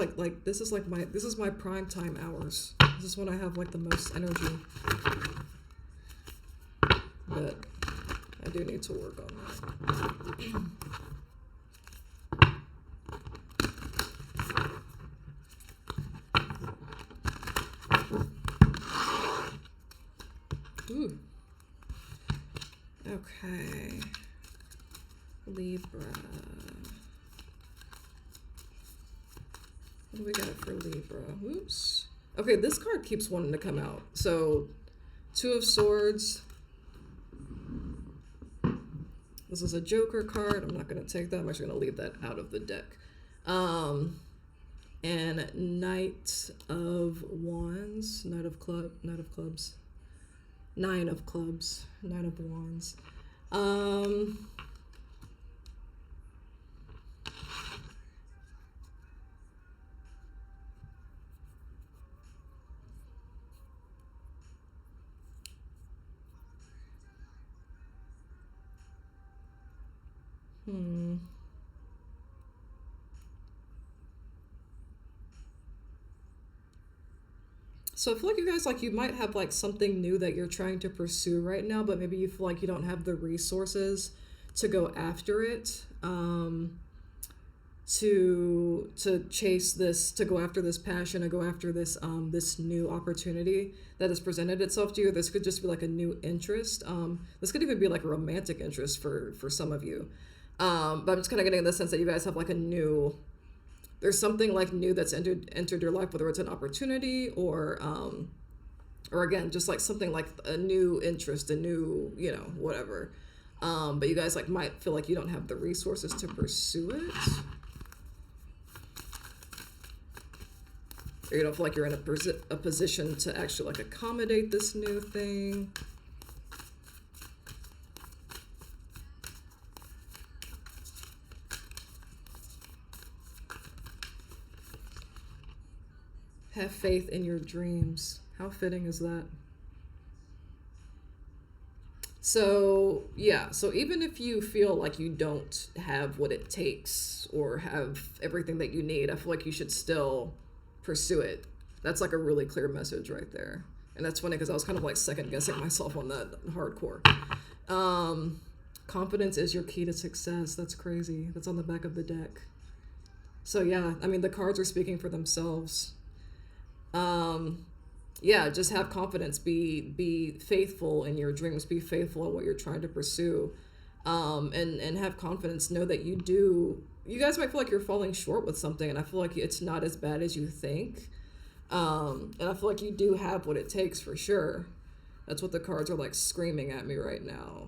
my prime time hours. This is when I have like the most energy. But I do need to work on that. Ooh. Okay. Libra. What do we got for Libra? Oops. Okay, this card keeps wanting to come out. So, Two of Swords. This is a Joker card. I'm not going to take that. I'm actually going to leave that out of the deck. And Knight of Wands. Nine of Clubs. Nine of Clubs. Nine of Wands. So I feel like you guys, like, you might have like something new that you're trying to pursue right now, but maybe you feel like you don't have the resources to go after it, to chase this, to go after this passion, to go after this this new opportunity that has presented itself to you. This could just be like a new interest. This could even be like a romantic interest for some of you. But I'm just kind of getting the sense that you guys have like a new, there's something like new that's entered your life, whether it's an opportunity or again, just like something like a new interest, a new, you know, whatever. But you guys like might feel like you don't have the resources to pursue it. or you don't feel like you're in a position to actually like accommodate this new thing. Have faith in your dreams. How fitting is that? So, yeah, so even if you feel like you don't have what it takes or have everything that you need, I feel like you should still pursue it. That's like a really clear message right there. And that's funny because I was kind of like second guessing myself on that hardcore. Confidence is your key to success. That's crazy. That's on the back of the deck. So, yeah, I mean, the cards are speaking for themselves. Yeah, just have confidence, be faithful in your dreams, be faithful in what you're trying to pursue, and have confidence. Know that you guys might feel like you're falling short with something, and I feel like it's not as bad as you think. And I feel like you do have what it takes for sure. That's what the cards are like screaming at me right now.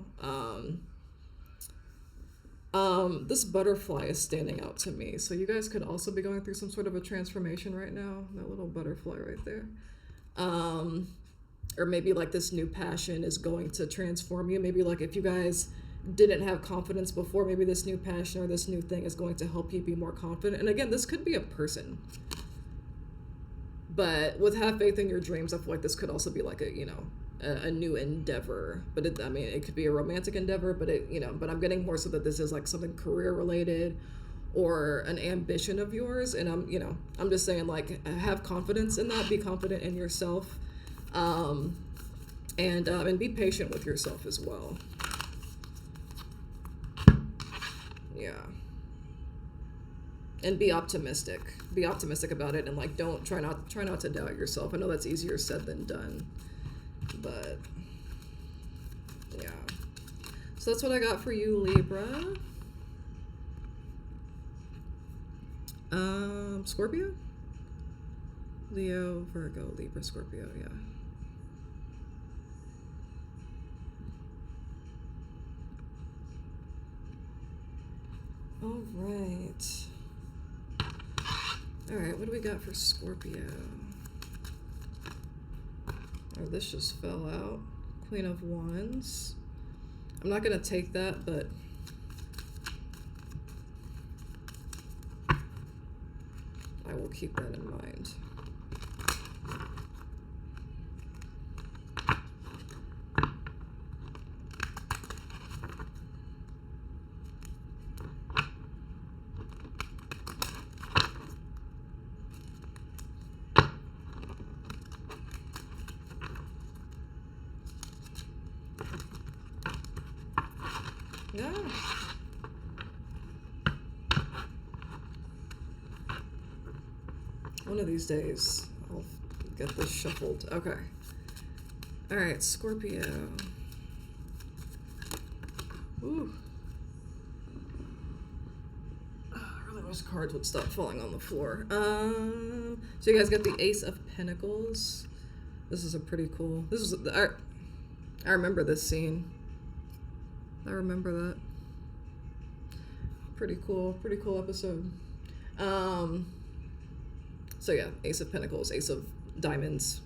This butterfly is standing out to me. So you guys could also be going through some sort of a transformation right now. That little butterfly right there. Or maybe like this new passion is going to transform you. Maybe like if you guys didn't have confidence before, maybe this new passion or this new thing is going to help you be more confident. And again, this could be a person. But with have faith in your dreams, I feel like this could also be like a new endeavor. But it could be a romantic endeavor, but but I'm getting more so that this is like something career related or an ambition of yours. And I'm just saying, like, have confidence in that, be confident in yourself, and be patient with yourself as well. Yeah. And be optimistic about it, and like try not to doubt yourself. I know that's easier said than done, but yeah. So that's what I got for you, Libra. Scorpio, Leo, Virgo, Libra, Scorpio. Yeah. All right, what do we got for Scorpio? Oh, this just fell out. Queen of Wands. I'm not gonna take that, but I will keep that in mind. Yeah. One of these days, I'll get this shuffled. Okay. All right, Scorpio. Ooh. I really wish cards would stop falling on the floor. So you guys got the Ace of Pentacles. This is a pretty cool. I remember this scene. I remember that. Pretty cool episode. So yeah, Ace of Pentacles, Ace of Diamonds,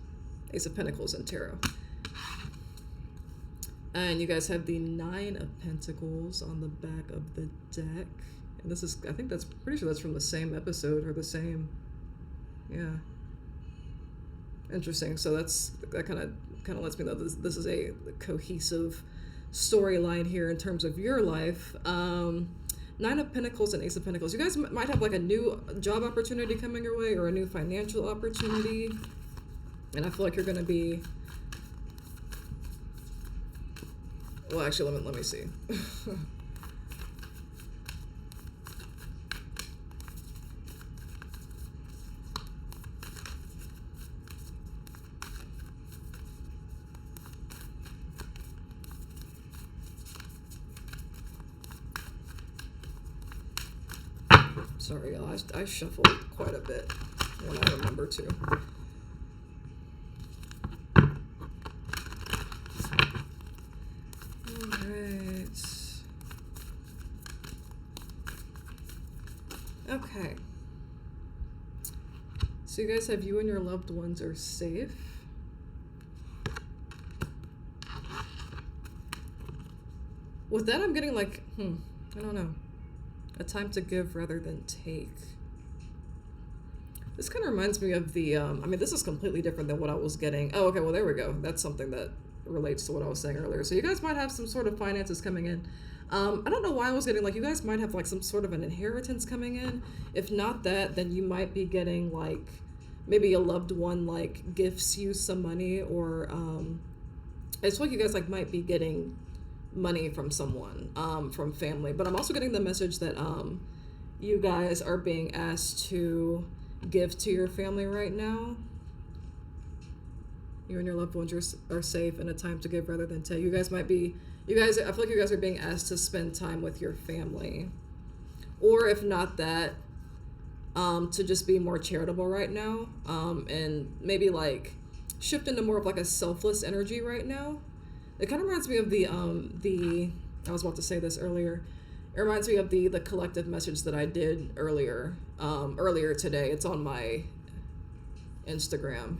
Ace of Pentacles, and Tarot. And you guys have the Nine of Pentacles on the back of the deck. And this is, I think that's, pretty sure that's from the same episode or the same, yeah. Interesting. So that kind of lets me know this is a cohesive storyline here in terms of your life. Nine of Pentacles and Ace of Pentacles. You guys might have like a new job opportunity coming your way or a new financial opportunity. And I feel like you're going to be... Well, actually, let me see. Sorry, y'all. I shuffled quite a bit when I remember to. Alright. Okay. So So you guys have you and your loved ones are safe. With that, I'm getting like, I don't know. A time to give rather than take. This kind of reminds me of the, I mean, this is completely different than what I was getting. Oh, okay, well, there we go. That's something that relates to what I was saying earlier. So you guys might have some sort of finances coming in. I don't know why I was getting, like, you guys might have, like, some sort of an inheritance coming in. If not that, then you might be getting, like, maybe a loved one, like, gifts you some money, or, I just feel like you guys, like, might be getting money from someone, from family. But I'm also getting the message that, you guys are being asked to give to your family right now. You and your loved ones are safe, and a time to give rather than take. You guys might be, I feel like you guys are being asked to spend time with your family. Or if not that, to just be more charitable right now, and maybe like shift into more of like a selfless energy right now. It kind of reminds me of the I was about to say this earlier. It reminds me of the collective message that I did earlier today. It's on my Instagram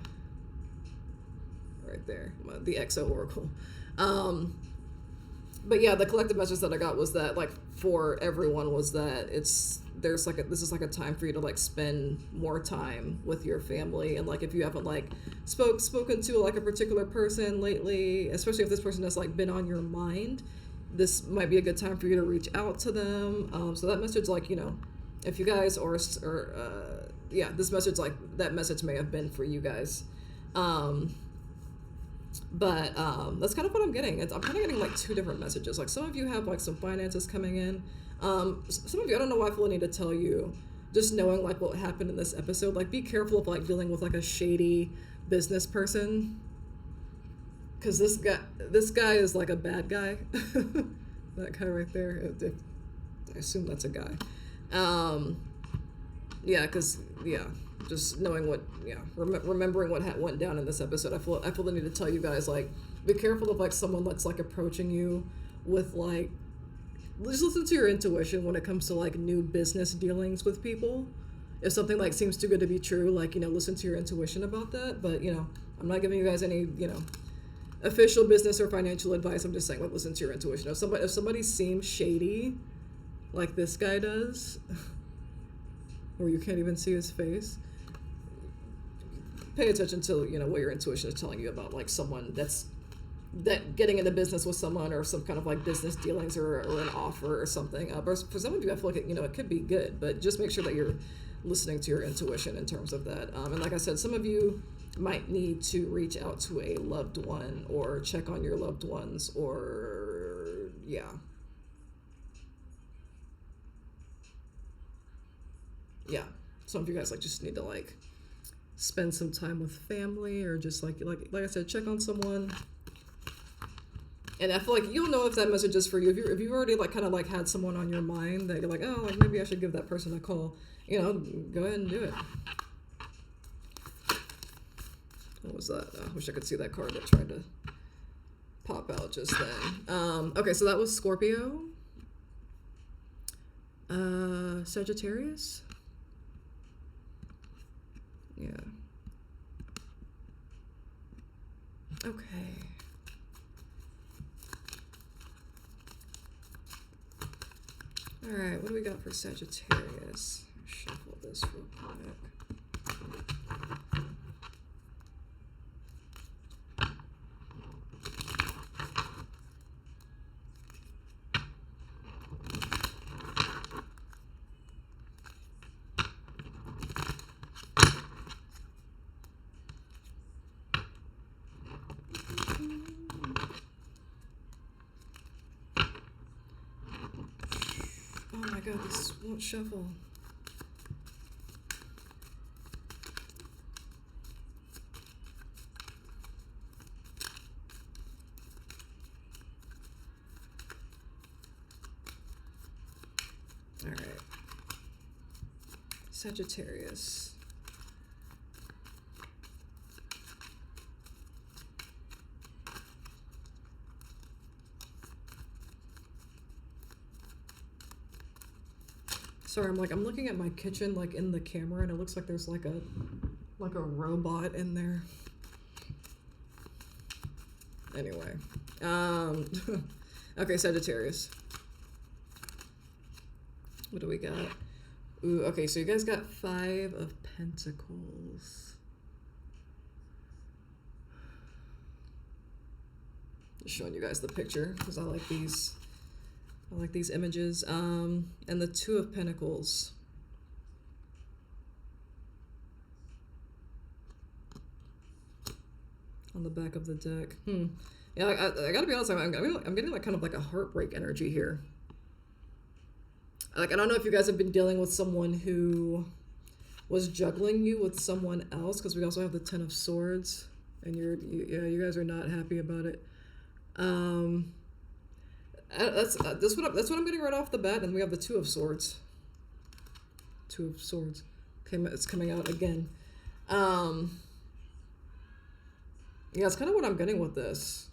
right there, the XO Oracle. But yeah, the collective message that I got was that, like, for everyone, was that this is like a time for you to like spend more time with your family. And like, if you haven't like spoken to like a particular person lately, especially if this person has like been on your mind, this might be a good time for you to reach out to them. So that message, like, if you guys this message, like, that message may have been for you guys. But that's kind of what I'm getting. I'm kind of getting like two different messages. Like, some of you have like some finances coming in. Some of you, I don't know why I feel the need to tell you, just knowing like what happened in this episode, like, be careful of like dealing with like a shady business person. Because this guy is like a bad guy. That guy right there, I assume that's a guy. Just knowing remembering what went down in this episode, I feel the need to tell you guys, like, be careful of like someone that's like approaching you with like, just listen to your intuition when it comes to like new business dealings with people. If something like seems too good to be true, like, listen to your intuition about that. But I'm not giving you guys any official business or financial advice. I'm just saying, like, listen to your intuition. If somebody seems shady, like this guy does, or you can't even see his face, pay attention to what your intuition is telling you about like someone that getting into business with someone, or some kind of like business dealings, or an offer or something. But for some of you, I feel like it could be good, but just make sure that you're listening to your intuition in terms of that. And like I said, some of you might need to reach out to a loved one, or check on your loved ones, or some of you guys like just need to like spend some time with family, or just like I said, check on someone. And I feel like you'll know if that message is for you. If you've already like kind of like had someone on your mind that you're like, oh, like maybe I should give that person a call, go ahead and do it. What was that? I wish I could see that card that tried to pop out just then. Okay, so that was Scorpio. Sagittarius? Yeah. Okay. All right, what do we got for Sagittarius? Shuffle this real quick. Oh my god, this won't shuffle. All right. Sagittarius. Sorry, I'm looking at my kitchen, like, in the camera, and it looks like there's like a like a robot in there. Anyway, okay, Sagittarius. What do we got? Ooh, okay, so you guys got 5 of Pentacles. Just showing you guys the picture because I like these. I like these images. And the 2 of Pentacles. On the back of the deck. Yeah, I gotta be honest. I'm getting like kind of like a heartbreak energy here. Like, I don't know if you guys have been dealing with someone who was juggling you with someone else, because we also have the 10 of Swords, and you guys are not happy about it. That's what I'm getting right off the bat, and we have the 2 of Swords. 2 of Swords. It's coming out again. Yeah, it's kind of what I'm getting with this.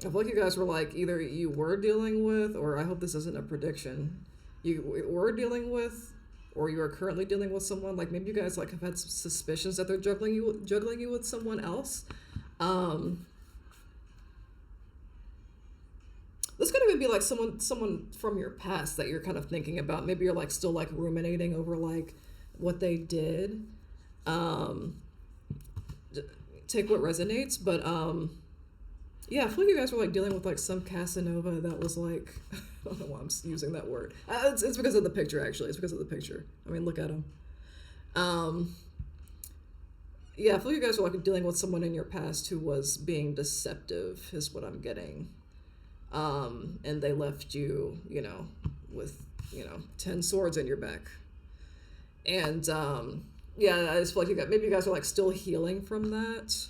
I feel like you guys were like, either you were dealing with, or I hope this isn't a prediction, you were dealing with, or you are currently dealing with someone, like maybe you guys like have had some suspicions that they're juggling you with someone else. This could even be like someone from your past that you're kind of thinking about. Maybe you're like still like ruminating over like what they did. Take what resonates, but yeah, I feel like you guys were like dealing with like some Casanova that was like, I don't know why I'm using that word. It's because of the picture, actually. It's because of the picture. I mean, look at him. Yeah, I feel like you guys were like dealing with someone in your past who was being deceptive, is what I'm getting. And they left you, with, 10 swords in your back. And yeah, I just feel like maybe you guys are like still healing from that.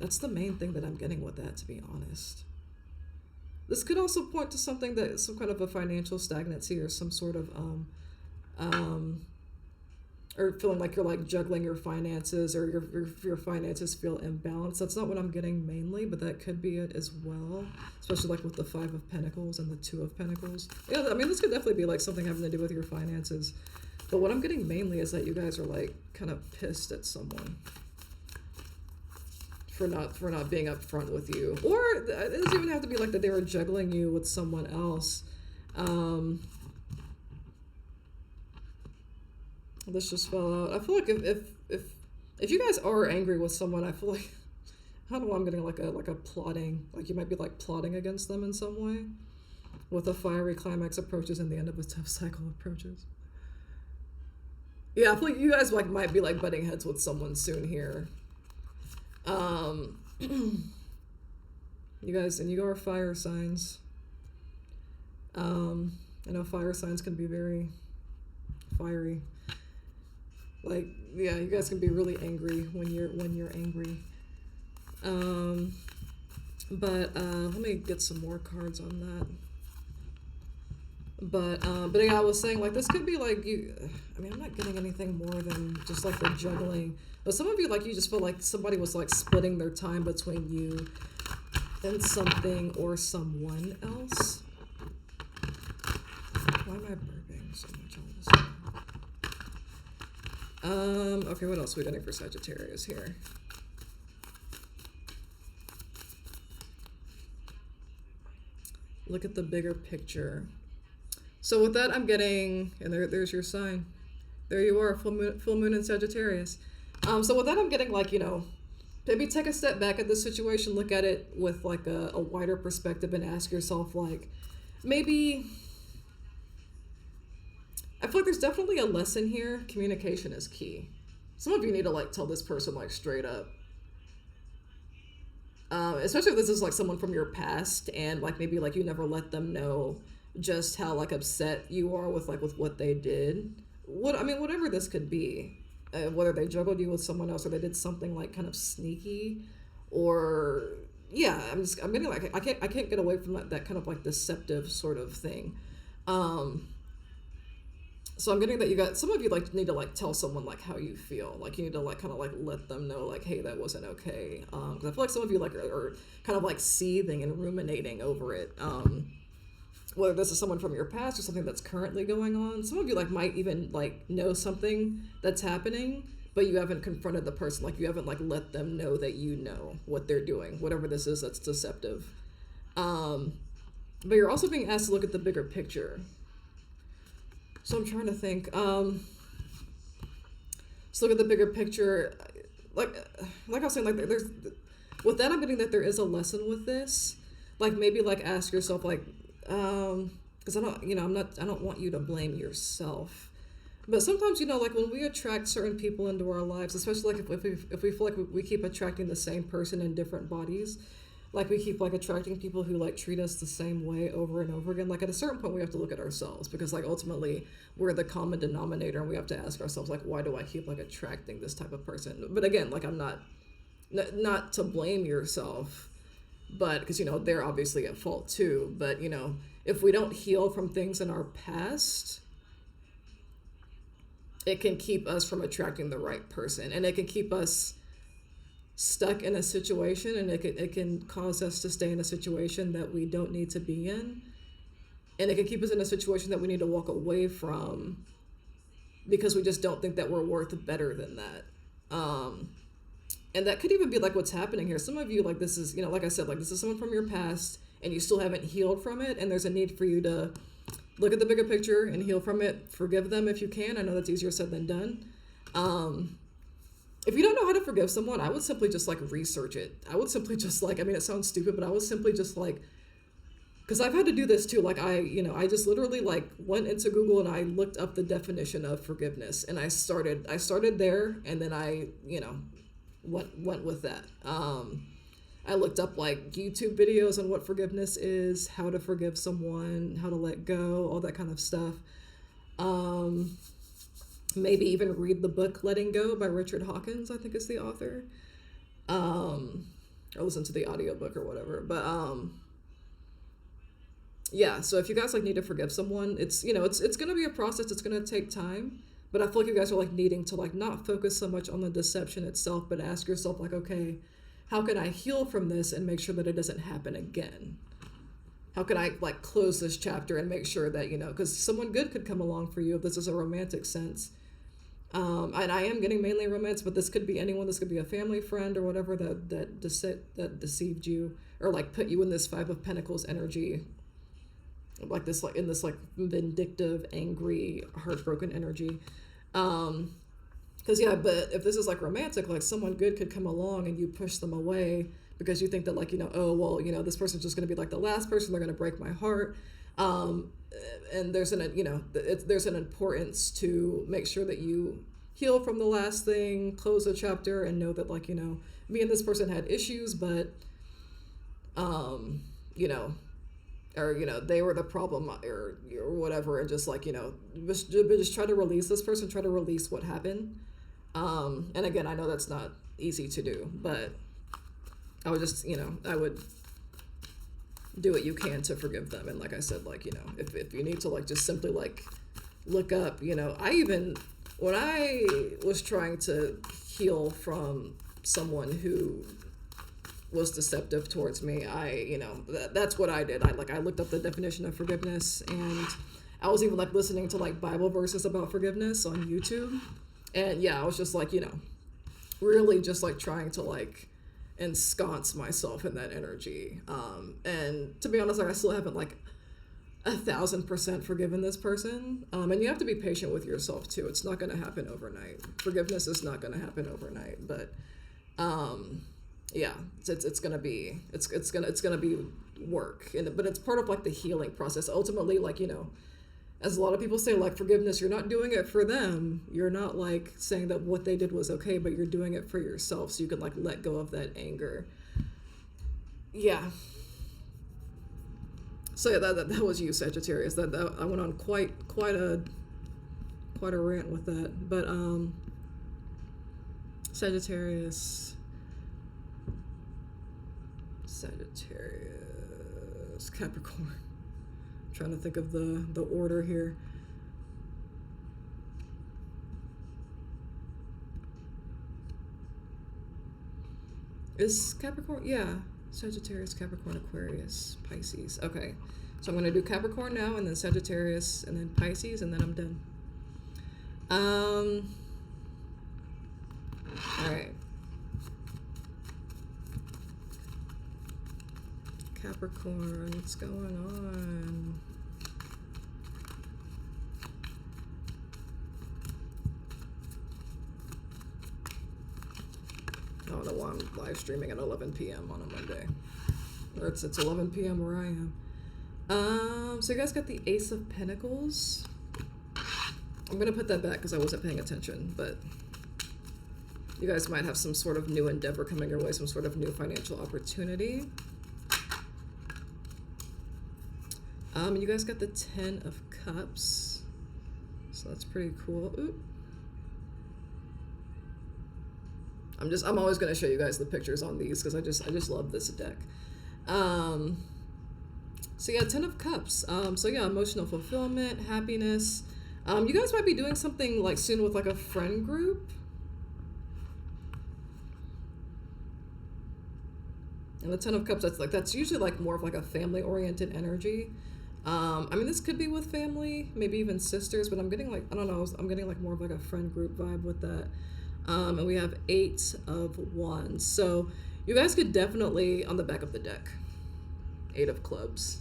That's the main thing that I'm getting with that, to be honest. This could also point to something that some kind of a financial stagnancy or some sort of or feeling like you're like juggling your finances, or your finances feel imbalanced. That's not what I'm getting mainly, but that could be it as well, especially like with the 5 of Pentacles and the 2 of Pentacles. Yeah, I mean, this could definitely be like something having to do with your finances. But what I'm getting mainly is that you guys are like kind of pissed at someone for not being upfront with you, or it doesn't even have to be like that they were juggling you with someone else. This just fell out. I feel like if you guys are angry with someone, I feel like, I don't know, I'm getting like a plotting, like you might be like plotting against them in some way, with a fiery climax approaches and the end of a tough cycle approaches. Yeah, I feel like you guys like might be like butting heads with someone soon here. You guys, and you are fire signs. I know fire signs can be very fiery. Like, yeah, you guys can be really angry when you're angry. But let me get some more cards on that. But yeah, I was saying, like, this could be like I mean, I'm not getting anything more than just like the juggling. But some of you, like, you just feel like somebody was like splitting their time between you and something or someone else. Why am I burping so much all of a sudden? Okay, what else are we getting for Sagittarius here? Look at the bigger picture. So with that, I'm getting, and there's your sign. There you are, full moon in Sagittarius. So with that, I'm getting like, maybe take a step back at this situation, look at it with like a wider perspective, and ask yourself, like, maybe, I feel like there's definitely a lesson here. Communication is key. Some of you need to like tell this person like straight up. Especially if this is like someone from your past, and like maybe like you never let them know just how like upset you are with what they did. Whatever this could be, whether they juggled you with someone else or they did something like kind of sneaky, or yeah, I'm getting like I can't get away from that kind of like deceptive sort of thing. So I'm getting that some of you like need to like tell someone like how you feel. Like you need to like kind of like let them know like, hey, that wasn't okay. Because I feel like some of you like are kind of like seething and ruminating over it. whether this is someone from your past or something that's currently going on. Some of you like might even like know something that's happening, but you haven't confronted the person. Like you haven't like let them know that you know what they're doing, whatever this is that's deceptive. But you're also being asked to look at the bigger picture. So I'm trying to think. So look at the bigger picture. Like I was saying, like there's with that, I'm getting that there is a lesson with this. Like maybe like ask yourself like, because I don't, I don't want you to blame yourself. But sometimes, like when we attract certain people into our lives, especially like if we feel like we keep attracting the same person in different bodies, like we keep like attracting people who like treat us the same way over and over again. Like at a certain point we have to look at ourselves, because like ultimately we're the common denominator, and we have to ask ourselves like, why do I keep like attracting this type of person? But again, like I'm not to blame yourself, but because they're obviously at fault too. But if we don't heal from things in our past, it can keep us from attracting the right person, and it can keep us stuck in a situation, and it can cause us to stay in a situation that we don't need to be in, and it can keep us in a situation that we need to walk away from because we just don't think that we're worth better than that. And that could even be like what's happening here. Some of you, like this is, like I said, like this is someone from your past and you still haven't healed from it, and there's a need for you to look at the bigger picture and heal from it. Forgive them if you can. I know that's easier said than done. If you don't know how to forgive someone, I would simply just like research it. I would simply just like, it sounds stupid, but I would simply just like, because I've had to do this too. Like I just literally like went into Google and I looked up the definition of forgiveness, and I started there, and then I, went with that. I looked up like YouTube videos on what forgiveness is, how to forgive someone, how to let go, all that kind of stuff. Maybe even read the book Letting Go by Richard Hawkins, I think is the author. Or listen to the audiobook or whatever. But yeah, so if you guys like need to forgive someone, it's it's gonna be a process, it's gonna take time. But I feel like you guys are like needing to like not focus so much on the deception itself, but ask yourself like, okay, how can I heal from this and make sure that it doesn't happen again? How can I like close this chapter and make sure that, because someone good could come along for you if this is a romantic sense. And I am getting mainly romance, but this could be anyone. This could be a family friend or whatever that deceived you, or like put you in this Five of Pentacles energy, like this, like in this like vindictive, angry, heartbroken energy. Because yeah, but if this is like romantic, like someone good could come along and you push them away because you think that like, oh, well, this person's just going to be like the last person, they're going to break my heart. And there's there's an importance to make sure that you heal from the last thing, close a chapter, and know that like, me and this person had issues, but, or they were the problem, or whatever, and just like just try to release this person, try to release what happened. And again, I know that's not easy to do, but I would just I would do what you can to forgive them. And like I said, like if you need to like just simply like look up, I even when I was trying to heal from someone who was deceptive towards me, that's what I did. I looked up the definition of forgiveness, and I was even like listening to like Bible verses about forgiveness on YouTube. And yeah, I was just like, really just like trying to like ensconce myself in that energy. And to be honest, like I still haven't like 1,000% forgiven this person. And you have to be patient with yourself too. It's not going to happen overnight. Forgiveness is not going to happen overnight, but, yeah, it's gonna be work, but it's part of like the healing process. Ultimately, like as a lot of people say, like forgiveness, you're not doing it for them. You're not like saying that what they did was okay, but you're doing it for yourself, so you can like let go of that anger. Yeah. So yeah, that was you, Sagittarius. That I went on quite a rant with that, but Sagittarius, Capricorn. I'm trying to think of the order here. Is Capricorn? Yeah. Sagittarius, Capricorn, Aquarius, Pisces. Okay. So I'm going to do Capricorn now, and then Sagittarius, and then Pisces, and then I'm done. All right. Capricorn, what's going on? I don't know why I'm live streaming at 11 p.m. on a Monday. Or it's 11 p.m. where I am. So you guys got the Ace of Pentacles. I'm going to put that back because I wasn't paying attention, but you guys might have some sort of new endeavor coming your way, some sort of new financial opportunity. You guys got the Ten of Cups. So that's pretty cool. Ooh. I'm always going to show you guys the pictures on these because I just love this deck. So yeah, Ten of Cups. So yeah, emotional fulfillment, happiness. You guys might be doing something like soon with like a friend group. And the Ten of Cups, that's usually like more of like a family oriented energy. I mean, this could be with family, maybe even sisters, but I'm getting like, I don't know, I'm getting like more of like a friend group vibe with that. And we have Eight of Wands. So you guys could definitely, on the back of the deck, Eight of Clubs,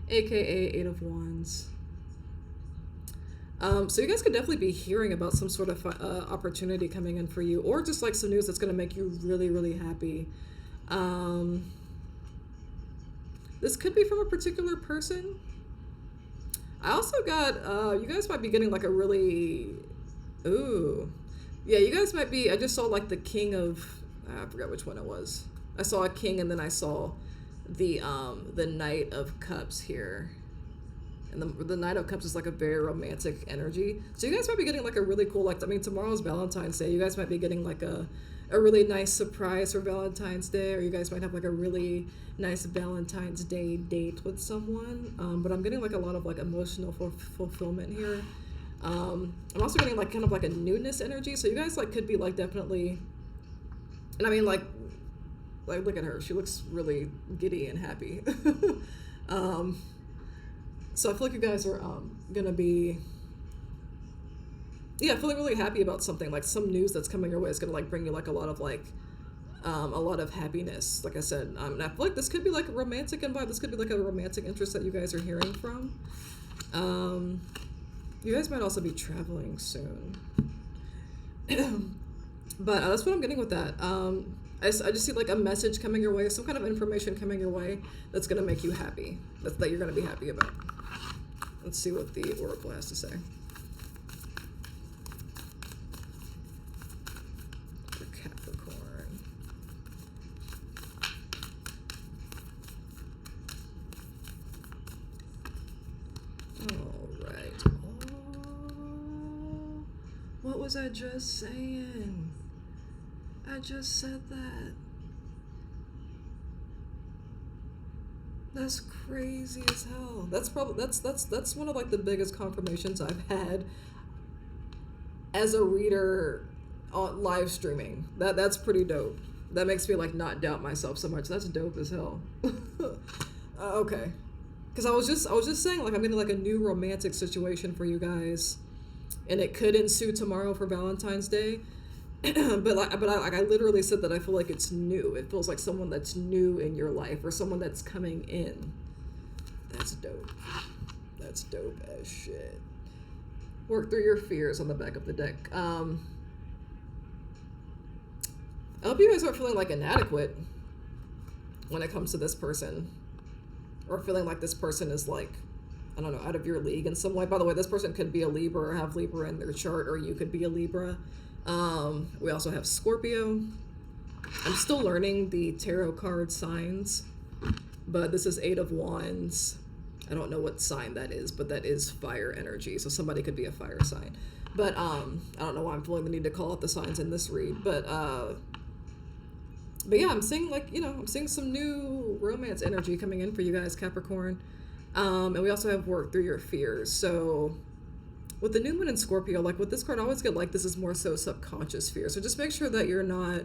aka Eight of Wands. So you guys could definitely be hearing about some sort of opportunity coming in for you, or just like some news that's going to make you really, really happy. This could be from a particular person. I also got, you guys might be getting like a really, ooh. Yeah, you guys might be, I just saw like the King of, I forgot which one it was. I saw a king and then I saw the Knight of Cups here. And the Knight of Cups is like a very romantic energy. So you guys might be getting like a really cool, like, I mean, tomorrow's Valentine's Day. You guys might be getting like a really nice surprise for Valentine's Day, or you guys might have like a really nice Valentine's Day date with someone. But I'm getting like a lot of like emotional fulfillment here. I'm also getting like kind of like a newness energy. So you guys like could be like definitely, and I mean like look at her. She looks really giddy and happy. So I feel like you guys are gonna be, yeah, feeling really happy about something, like some news that's coming your way is gonna like bring you like a lot of like a lot of happiness. Like I said, and I feel like this could be like a romantic vibe. This could be like a romantic interest that you guys are hearing from. You guys might also be traveling soon. But that's what I'm getting with that. I just see like a message coming your way, some kind of information coming your way that's going to make you happy, that you're going to be happy about. Let's see what the Oracle has to say. For Capricorn. All right. Oh, what was I just saying? I just said that. That's crazy as hell. That's probably that's one of like the biggest confirmations I've had as a reader on live streaming. That's pretty dope. That makes me like not doubt myself so much. That's dope as hell. Okay. Because I was just saying like I'm getting like a new romantic situation for you guys, and it could ensue tomorrow for Valentine's Day. but I literally said that I feel like it's new. It feels like someone that's new in your life, or someone that's coming in. That's dope. That's dope as shit. Work through your fears on the back of the deck. I hope you guys aren't feeling like inadequate when it comes to this person, or feeling like this person is like, I don't know, out of your league in some way. By the way, this person could be a Libra or have Libra in their chart, or you could be a Libra. We also have Scorpio. I'm still learning the tarot card signs, but this is Eight of Wands. I don't know what sign that is, but that is fire energy. So somebody could be a fire sign. But I don't know why I'm feeling the need to call out the signs in this read. But yeah, I'm seeing like, I'm seeing some new romance energy coming in for you guys, Capricorn. And we also have work through your fears. So with the new moon in Scorpio, like with this card, I always get like this is more so subconscious fear. So just make sure that you're not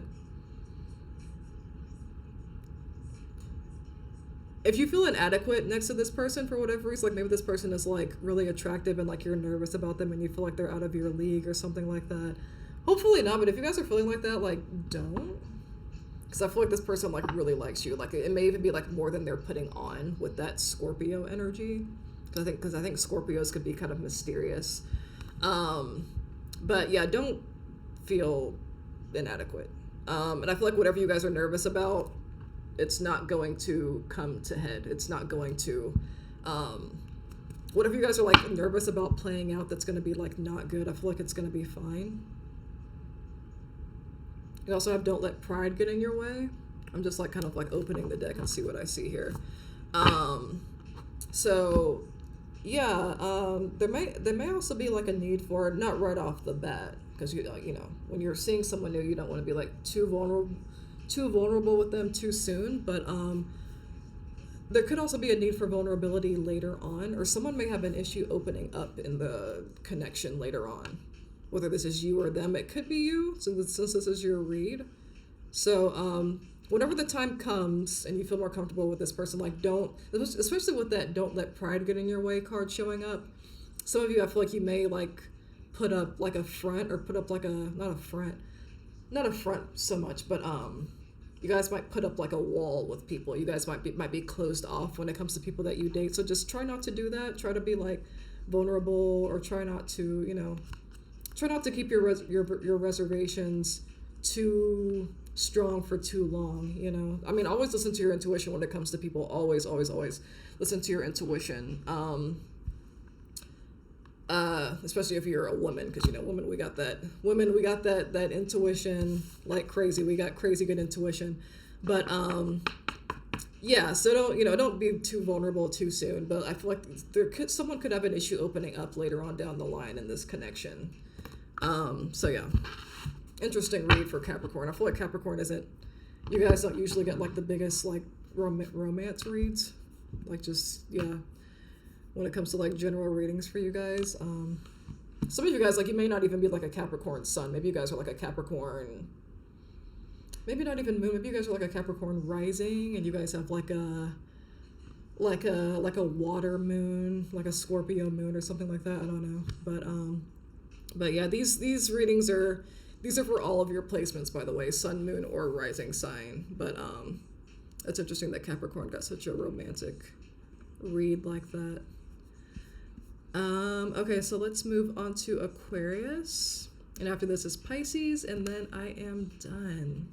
if you feel inadequate next to this person for whatever reason, like maybe this person is like really attractive and like you're nervous about them and you feel like they're out of your league or something like that. Hopefully not, but if you guys are feeling like that, like don't. Because I feel like this person like really likes you. Like it may even be like more than they're putting on with that Scorpio energy. Because I think Scorpios could be kind of mysterious. But yeah, don't feel inadequate. And I feel like whatever you guys are nervous about, it's not going to come to head. It's not going to, whatever you guys are like nervous about playing out that's going to be like not good, I feel like it's going to be fine. You also have don't let pride get in your way. I'm just like kind of like opening the deck and see what I see here. So yeah, there may also be like a need for, not right off the bat, because you know when you're seeing someone new, you don't want to be like too vulnerable with them too soon, but there could also be a need for vulnerability later on, or someone may have an issue opening up in the connection later on, whether this is you or them. It could be you, since this is your read. So whenever the time comes and you feel more comfortable with this person, like don't, especially with that don't let pride get in your way card showing up. Some of you, I feel like you may like put up like a front, or put up like not a front so much, but you guys might put up like a wall with people. You guys might be closed off when it comes to people that you date. So just try not to do that. Try to be like vulnerable, or try not to keep your reservations too strong for too long, you know. I mean, always listen to your intuition when it comes to people. Always listen to your intuition. Especially if you're a woman, because you know, women we got that intuition like crazy. We got crazy good intuition, but yeah. So don't be too vulnerable too soon. But I feel like someone could have an issue opening up later on down the line in this connection. So yeah, interesting read for Capricorn. I feel like Capricorn isn't. You guys don't usually get like the biggest like romance reads, like just yeah. When it comes to like general readings for you guys, some of you guys, like, you may not even be like a Capricorn sun. Maybe you guys are like a Capricorn, maybe not even moon. Maybe you guys are like a Capricorn rising, and you guys have like a water moon, like a Scorpio moon or something like that. I don't know, but yeah, these readings are for all of your placements, by the way, sun, moon, or rising sign. But it's interesting that Capricorn got such a romantic read like that. Okay, so let's move on to Aquarius, and after this is Pisces, and then I am done.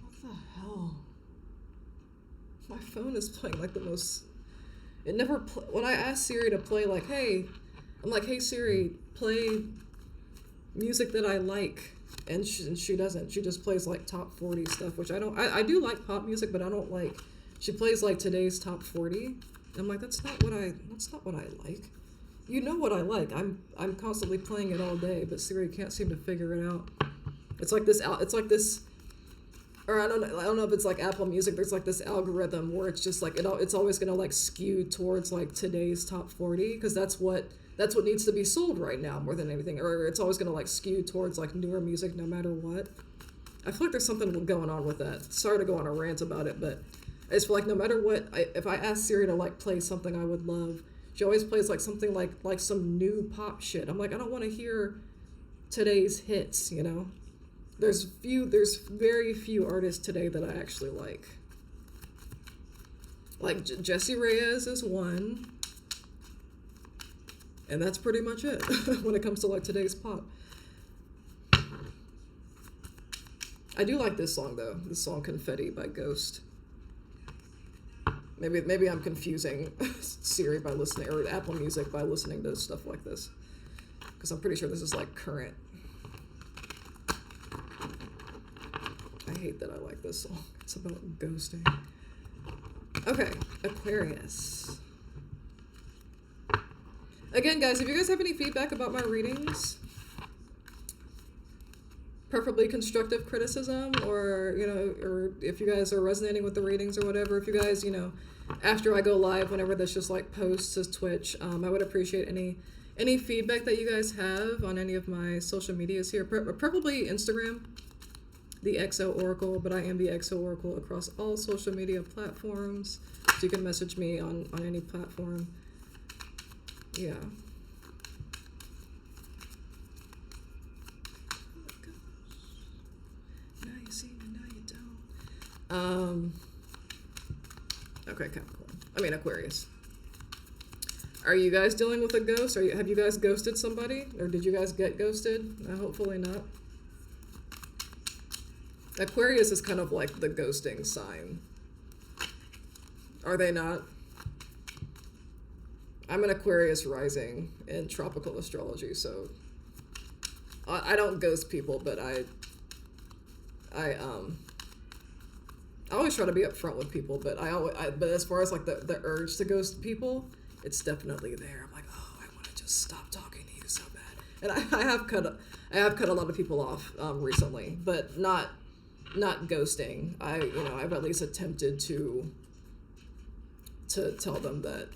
What the hell? My phone is playing like the most. It never when I ask Siri to play, like, hey, I'm like, hey Siri, play music that I like, and she doesn't. She just plays like top 40 stuff, which I don't. I do like pop music, but I don't like. She plays like today's top 40. I'm like, that's not what I like. You know what I like. I'm constantly playing it all day, but Siri can't seem to figure it out. It's like this, or I don't know if it's like Apple Music. There's like this algorithm where it's just like it's always gonna like skew towards like today's top 40, because that's what needs to be sold right now more than anything. Or it's always gonna like skew towards like newer music no matter what. I feel like there's something going on with that. Sorry to go on a rant about it, but I just feel like no matter what, if I ask Siri to like play something I would love, she always plays like something like some new pop shit. I'm like, I don't want to hear today's hits, you know? There's very few artists today that I actually like. Like Jessie Reyes is one, and that's pretty much it when it comes to like today's pop. I do like this song though. This song Confetti by Ghost. Maybe I'm confusing Siri by listening, or Apple Music by listening to stuff like this, because I'm pretty sure this is like current. I hate that I like this song. It's about ghosting. Okay, Aquarius. Again, guys, if you guys have any feedback about my readings, preferably constructive criticism, or, you know, or if you guys are resonating with the readings or whatever, if you guys, you know, after I go live, whenever this just like posts as Twitch, I would appreciate any feedback that you guys have on any of my social medias here, preferably Instagram. the XO Oracle, but I am the XO Oracle across all social media platforms. So you can message me on any platform. Yeah. Now you see me, now you don't. Okay, Capricorn. I mean Aquarius. Are you guys dealing with a ghost? Have you guys ghosted somebody? Or did you guys get ghosted? Hopefully not. Aquarius is kind of like the ghosting sign. Are they not? I'm an Aquarius rising in tropical astrology, so I don't ghost people, but I always try to be upfront with people, but but as far as like the urge to ghost people, it's definitely there. I'm like, oh, I want to just stop talking to you so bad. And I have cut a lot of people off recently, but not ghosting. I've at least attempted to tell them that,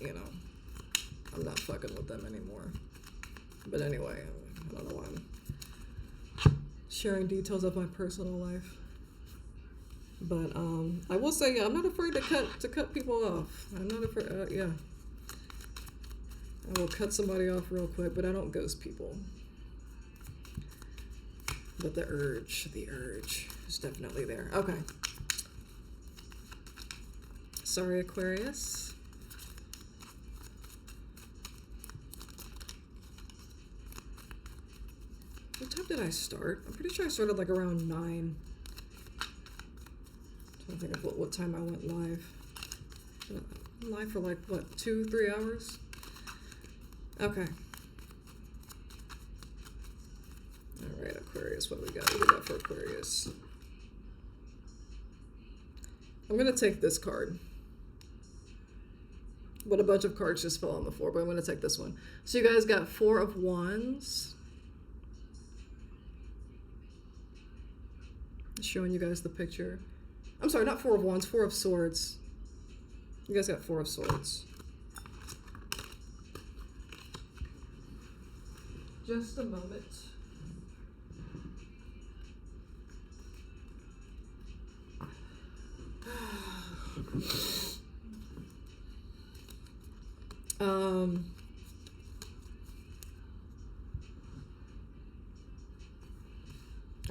I'm not fucking with them anymore. But anyway, I don't know why I'm sharing details of my personal life. But I will say, yeah, I'm not afraid to cut people off. I'm not afraid. Yeah, I will cut somebody off real quick, but I don't ghost people. But the urge is definitely there. Okay. Sorry, Aquarius. What time did I start? I'm pretty sure I started like around 9. I'm trying to think of what time I went live. Live for like, what, 2-3 hours? Okay. Alright, Aquarius, what do we got? What do we got for Aquarius? I'm going to take this card. But a bunch of cards just fell on the floor, but I'm going to take this one. So you guys got 4 of Wands. Showing you guys the picture. I'm sorry, not 4 of Wands, 4 of Swords. You guys got 4 of Swords. Just a moment.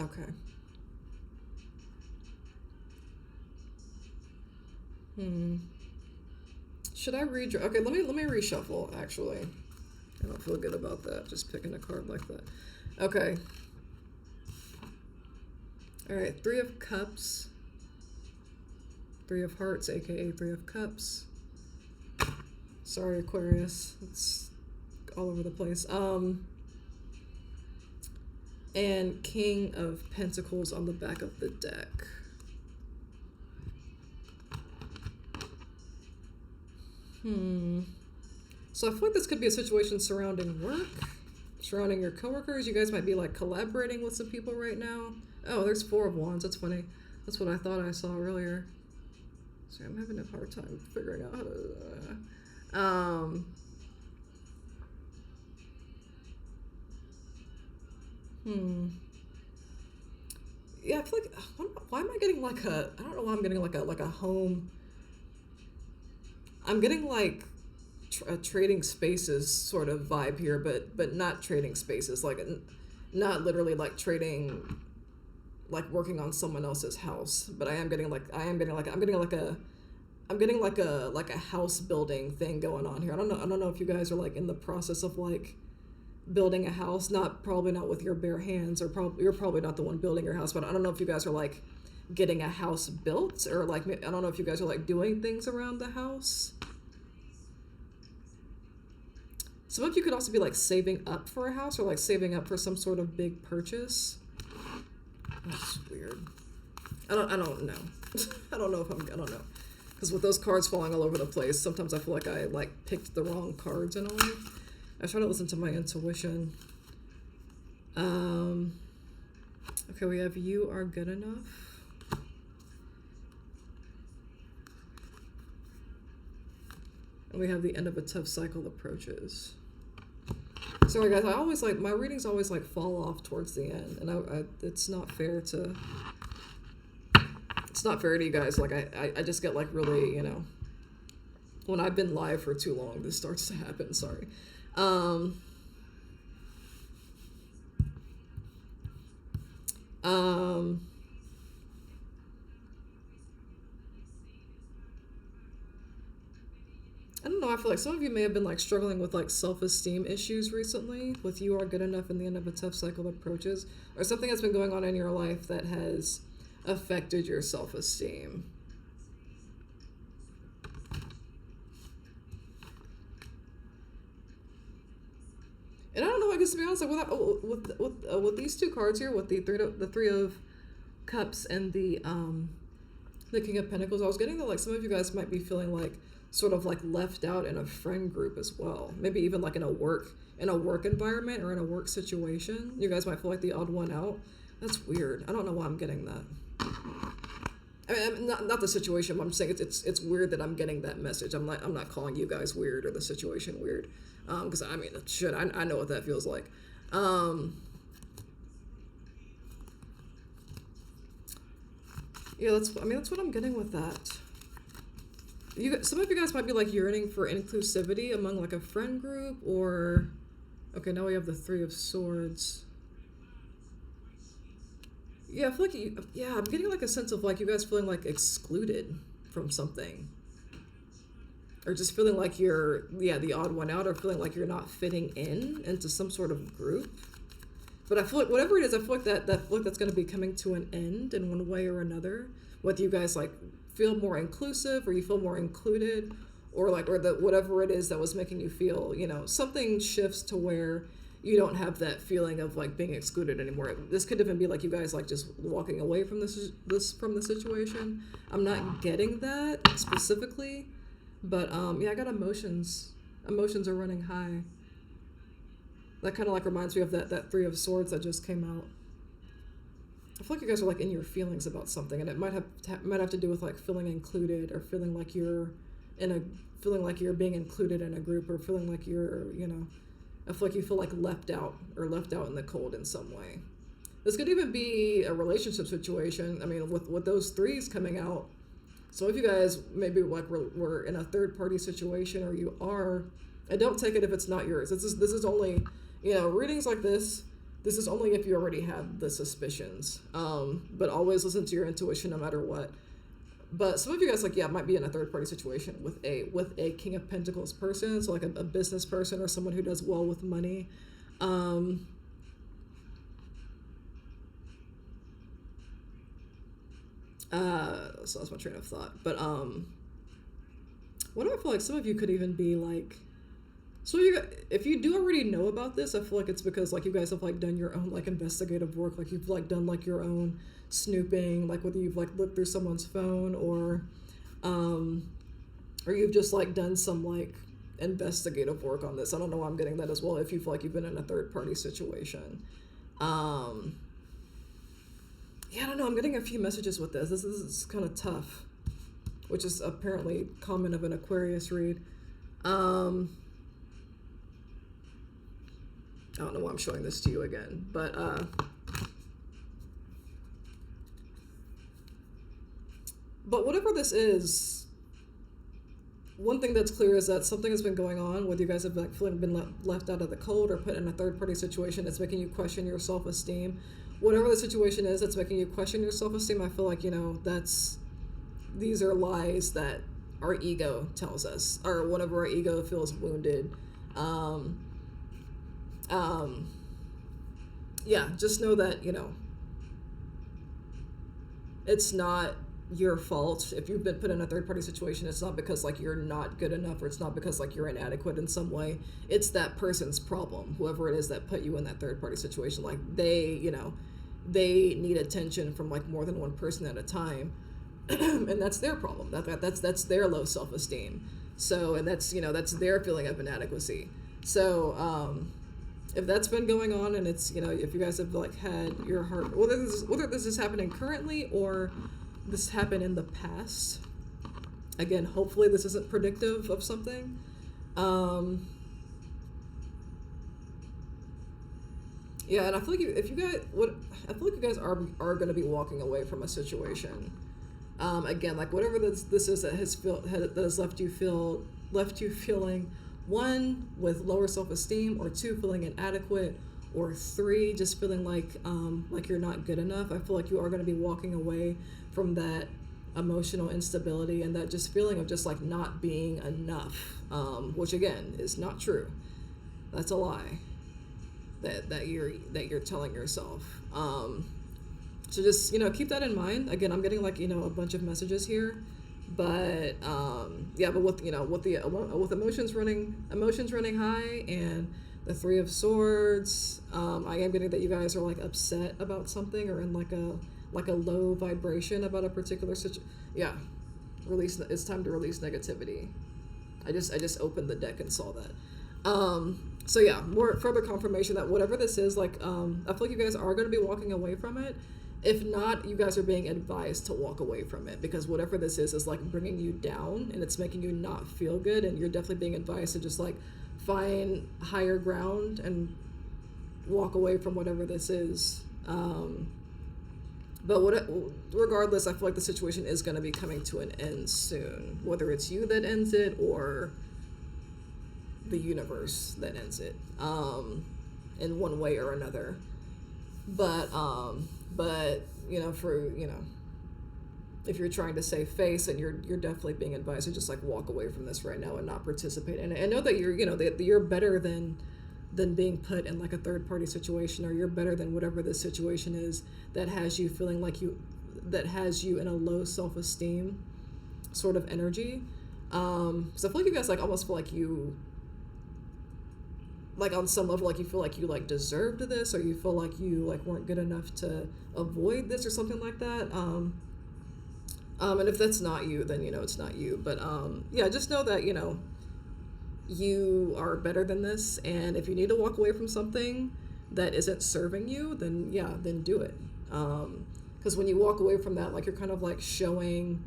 Okay. Should I redraw? Okay, let me reshuffle, actually. I don't feel good about that, just picking a card like that. Okay. Alright, 3 of Cups. 3 of Hearts, aka 3 of Cups. Sorry, Aquarius. It's all over the place. And King of Pentacles on the back of the deck. So I feel like this could be a situation surrounding work, surrounding your coworkers. You guys might be like collaborating with some people right now. Oh, there's 4 of Wands. That's funny. That's what I thought I saw earlier. So I'm having a hard time figuring out how to... Yeah, I feel like... Why am I getting like a... I don't know why I'm getting like a home... I'm getting like a trading spaces sort of vibe here, but not trading spaces, like not literally like trading, like working on someone else's house. But I'm getting like a house building thing going on here. I don't know if you guys are like in the process of like building a house. Probably not with your bare hands, or you're probably not the one building your house. But I don't know if you guys are like getting a house built, or like I don't know if you guys are like doing things around the house. Some of you could also be like saving up for a house, or like saving up for some sort of big purchase. That's weird. I don't know. I don't know. Because with those cards falling all over the place, sometimes I feel like I like picked the wrong cards in a way. I try to listen to my intuition. Okay, we have You Are Good Enough. And we have The End of a Tough Cycle Approaches. Sorry guys, I always like, my readings always like fall off towards the end, and it's not fair to It's not fair to you guys. Like I just get like really, when I've been live for too long, this starts to happen. Sorry. Um, um, I don't know. I feel like some of you may have been like struggling with like self-esteem issues recently. With you are good enough in the end of a tough cycle approaches, or something that's been going on in your life that has affected your self-esteem. And I don't know. I guess to be honest, like with these two cards here, with the three of cups and the King of Pentacles, I was getting that like some of you guys might be feeling like sort of like left out in a friend group as well. Maybe even like in a work environment or in a work situation. You guys might feel like the odd one out. That's weird. I don't know why I'm getting that. I mean, not the situation. But I'm saying it's weird that I'm getting that message. I'm not calling you guys weird or the situation weird, because I mean, shit, I know what that feels like. Yeah, that's what I'm getting with that. Some of you guys might be like yearning for inclusivity among like a friend group, or okay, now we have the Three of Swords. Yeah, I feel like I'm getting like a sense of like you guys feeling like excluded from something, or just feeling like you're the odd one out, or feeling like you're not fitting into some sort of group. But I feel like whatever it is, I feel like that's going to be coming to an end in one way or another. Whether you guys like feel more inclusive, or you feel more included, or whatever it is that was making you feel, something shifts to where you don't have that feeling of like being excluded anymore. This could even be like you guys like just walking away from from the situation. I'm not getting that specifically, but I got emotions. Emotions are running high. That kind of like reminds me of that Three of Swords that just came out. I feel like you guys are like in your feelings about something, and it might have to do with like feeling included, or feeling like you're being included in a group, or feeling like you're, I feel like you feel like left out in the cold in some way. This could even be a relationship situation. I mean, with those threes coming out, some of you guys maybe like we're in a third party situation, or you are. And don't take it if it's not yours. This is only, readings like this. This is only if you already have the suspicions. But always listen to your intuition no matter what. But some of you guys might be in a third party situation with a King of Pentacles person, so like a business person or someone who does well with money. So that's my train of thought. But what do I feel like some of you could even be like? So if you do already know about this, I feel like it's because like you guys have like done your own like investigative work, like you've like done like your own snooping, like whether you've like looked through someone's phone, or you've just like done some like investigative work on this. I don't know why I'm getting that as well. If you feel like you've been in a third party situation, I don't know. I'm getting a few messages with this. This is kind of tough, which is apparently common of an Aquarius read. I don't know why I'm showing this to you again, but whatever this is, one thing that's clear is that something has been going on, whether you guys have like been left out of the cold or put in a third party situation that's making you question your self-esteem. Whatever the situation is that's making you question your self-esteem, I feel like, these are lies that our ego tells us, or whenever our ego feels wounded. Just know that, it's not your fault if you've been put in a third party situation. It's not because like you're not good enough, or it's not because like you're inadequate in some way. It's that person's problem, whoever it is that put you in that third party situation. Like they need attention from like more than one person at a time. And that's their problem. That's their low self-esteem. So, and that's their feeling of inadequacy. So, if that's been going on, and it's, if you guys have like had your heart, whether this is happening currently or this happened in the past, again, hopefully this isn't predictive of something. And I feel like you guys are going to be walking away from a situation. Again, like whatever this is that that has left you feeling, one, with lower self-esteem, or two, feeling inadequate, or three, just feeling like you're not good enough. I feel like you are going to be walking away from that emotional instability and that just feeling of just like not being enough, which again is not true. That's a lie that you're telling yourself. So just, keep that in mind. Again, I'm getting like, a bunch of messages here, but yeah, but with emotions running high and the Three of Swords, I am getting that you guys are like upset about something or in like a low vibration about a particular situation. Yeah, it's time to release negativity. I just opened the deck and saw that. So yeah, more further confirmation that whatever this is, like, I feel like you guys are going to be walking away from it. If not, you guys are being advised to walk away from it, because whatever this is like bringing you down and it's making you not feel good, and you're definitely being advised to just like find higher ground and walk away from whatever this is. But regardless, I feel like the situation is going to be coming to an end soon, whether it's you that ends it or the universe that ends it, in one way or another. But if you're trying to save face, and you're definitely being advised to just like walk away from this right now and not participate. And I know that you're better than being put in like a third party situation, or you're better than whatever this situation is that has you feeling like that has you in a low self-esteem sort of energy. So I feel like you guys like almost feel like you, like on some level, like you feel like you like deserved this, or you feel like you like weren't good enough to avoid this or something like that. And if that's not you, then it's not you. But yeah, just know that you are better than this, and if you need to walk away from something that isn't serving you, then do it. Because when you walk away from that, like you're kind of like showing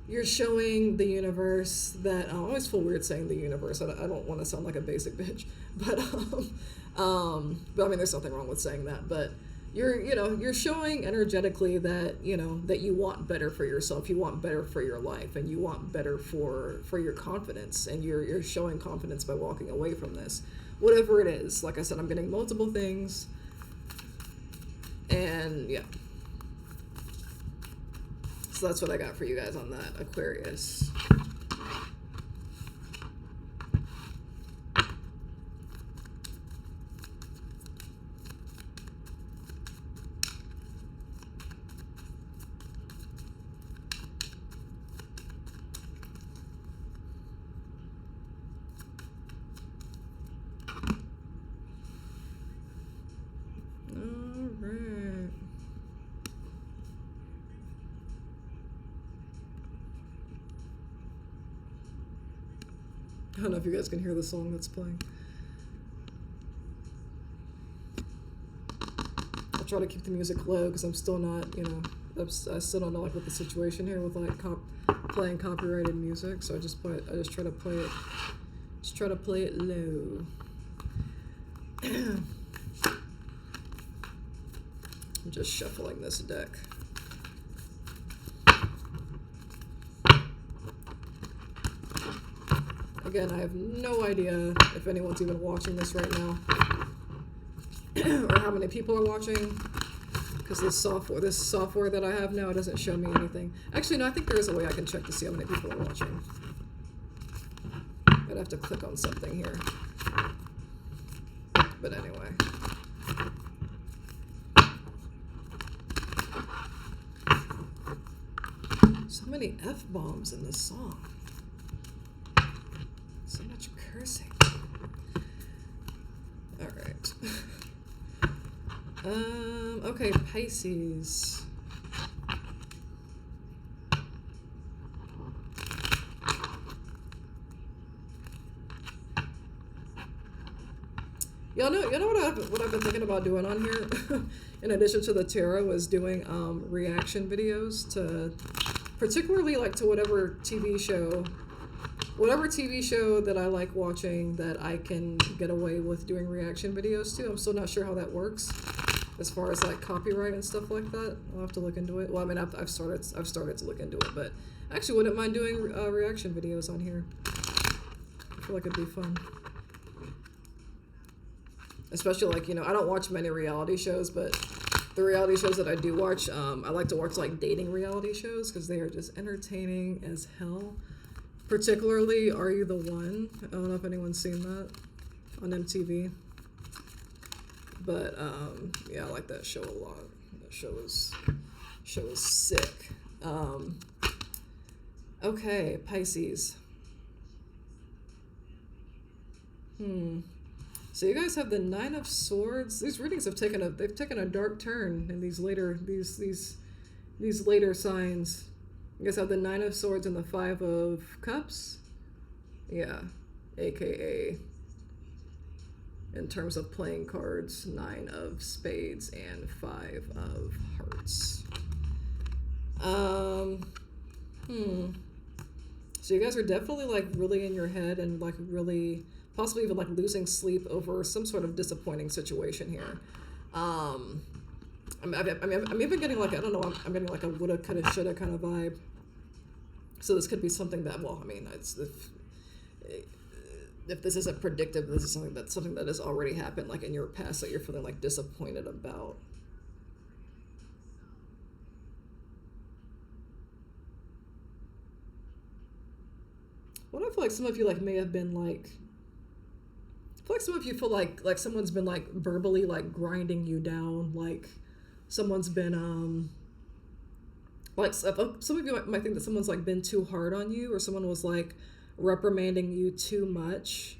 the universe that, I always feel weird saying the universe. I don't want to sound like a basic bitch, but I mean, there's something wrong with saying that, but you're showing energetically that, that you want better for yourself, you want better for your life, and you want better for your confidence, and you're showing confidence by walking away from this, whatever it is. Like I said, I'm getting multiple things, and yeah. So that's what I got for you guys on that, Aquarius. I don't know if you guys can hear the song that's playing. I'll try to keep the music low because I'm still not, I still don't know like what the situation here with like playing copyrighted music. So I just try to play it low. I'm just shuffling this deck. Again, I have no idea if anyone's even watching this right now, or how many people are watching, because this software that I have now, it doesn't show me anything. Actually, no, I think there is a way I can check to see how many people are watching. I'd have to click on something here. But anyway. So many F-bombs in this song. So much cursing. All right. Okay, Pisces. Y'all know what I've been thinking about doing on here, in addition to the tarot, is doing reaction videos to, particularly like to whatever TV show that I like watching that I can get away with doing reaction videos to. I'm still not sure how that works. as far as like copyright and stuff like that. I'll have to look into it. Well, I mean, I've started to look into it, but I actually wouldn't mind doing reaction videos on here. I feel like it'd be fun. Especially like, I don't watch many reality shows, but the reality shows that I do watch, I like to watch like dating reality shows because they are just entertaining as hell. Particularly Are You the One? I don't know if anyone's seen that on MTV. But yeah, I like that show a lot. That show is sick. Okay, Pisces. So you guys have the Nine of Swords. These readings have taken a dark turn in these later signs. You guys have the Nine of Swords and the Five of Cups. Yeah, aka in terms of playing cards, Nine of Spades and Five of Hearts. So you guys are definitely like really in your head and like really possibly even like losing sleep over some sort of disappointing situation here. I'm even getting like, I don't know, I'm getting like a woulda, coulda, shoulda kind of vibe. So this could be something that, well, I mean, if this isn't predictive, this is something that has already happened like in your past that you're feeling like disappointed about. What I feel like some of you like may have been like, I feel like some of you feel like someone's been like verbally like grinding you down, like someone's been like some of you might think that someone's like been too hard on you, or someone was like reprimanding you too much,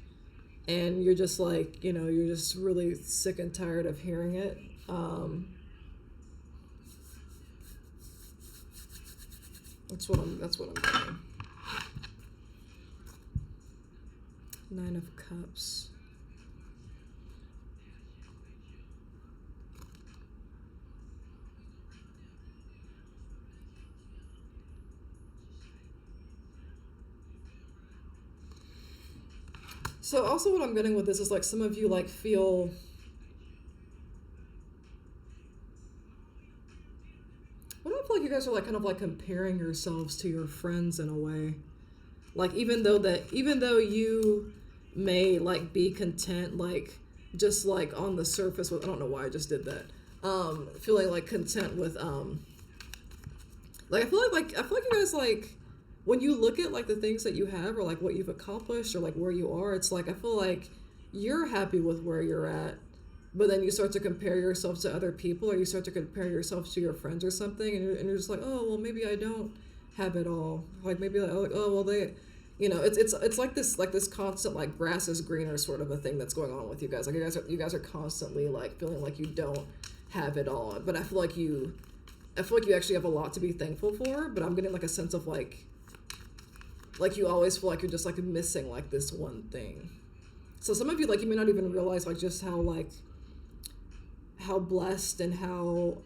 and you're just like, you're just really sick and tired of hearing it. That's what I'm getting. Nine of Cups. So also what I'm getting with this is like some of you like feel I don't feel like you guys are like kind of like comparing yourselves to your friends in a way. Like even though you may like be content like just like on the surface with, I don't know why I just did that. Feeling like content with like I feel like you guys like when you look at like the things that you have or like what you've accomplished or like where you are, it's like I feel like you're happy with where you're at, but then you start to compare yourself to other people, or you start to compare yourself to your friends or something, and you're just like, oh well, maybe I don't have it all. Like maybe like, oh well, they, it's like this constant like grass is greener sort of a thing that's going on with you guys. Like you guys are constantly like feeling like you don't have it all, but I feel like you actually have a lot to be thankful for. But I'm getting like a sense of like you always feel like you're just like missing like this one thing. So some of you like you may not even realize like just how blessed and how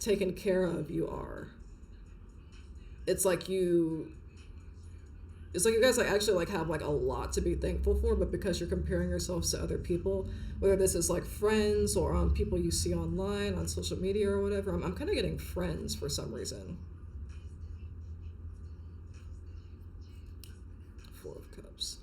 taken care of you are. It's like you guys like actually like have like a lot to be thankful for, but because you're comparing yourselves to other people, whether this is like friends or people you see online on social media or whatever, I'm kind of getting friends for some reason. Four of Cups.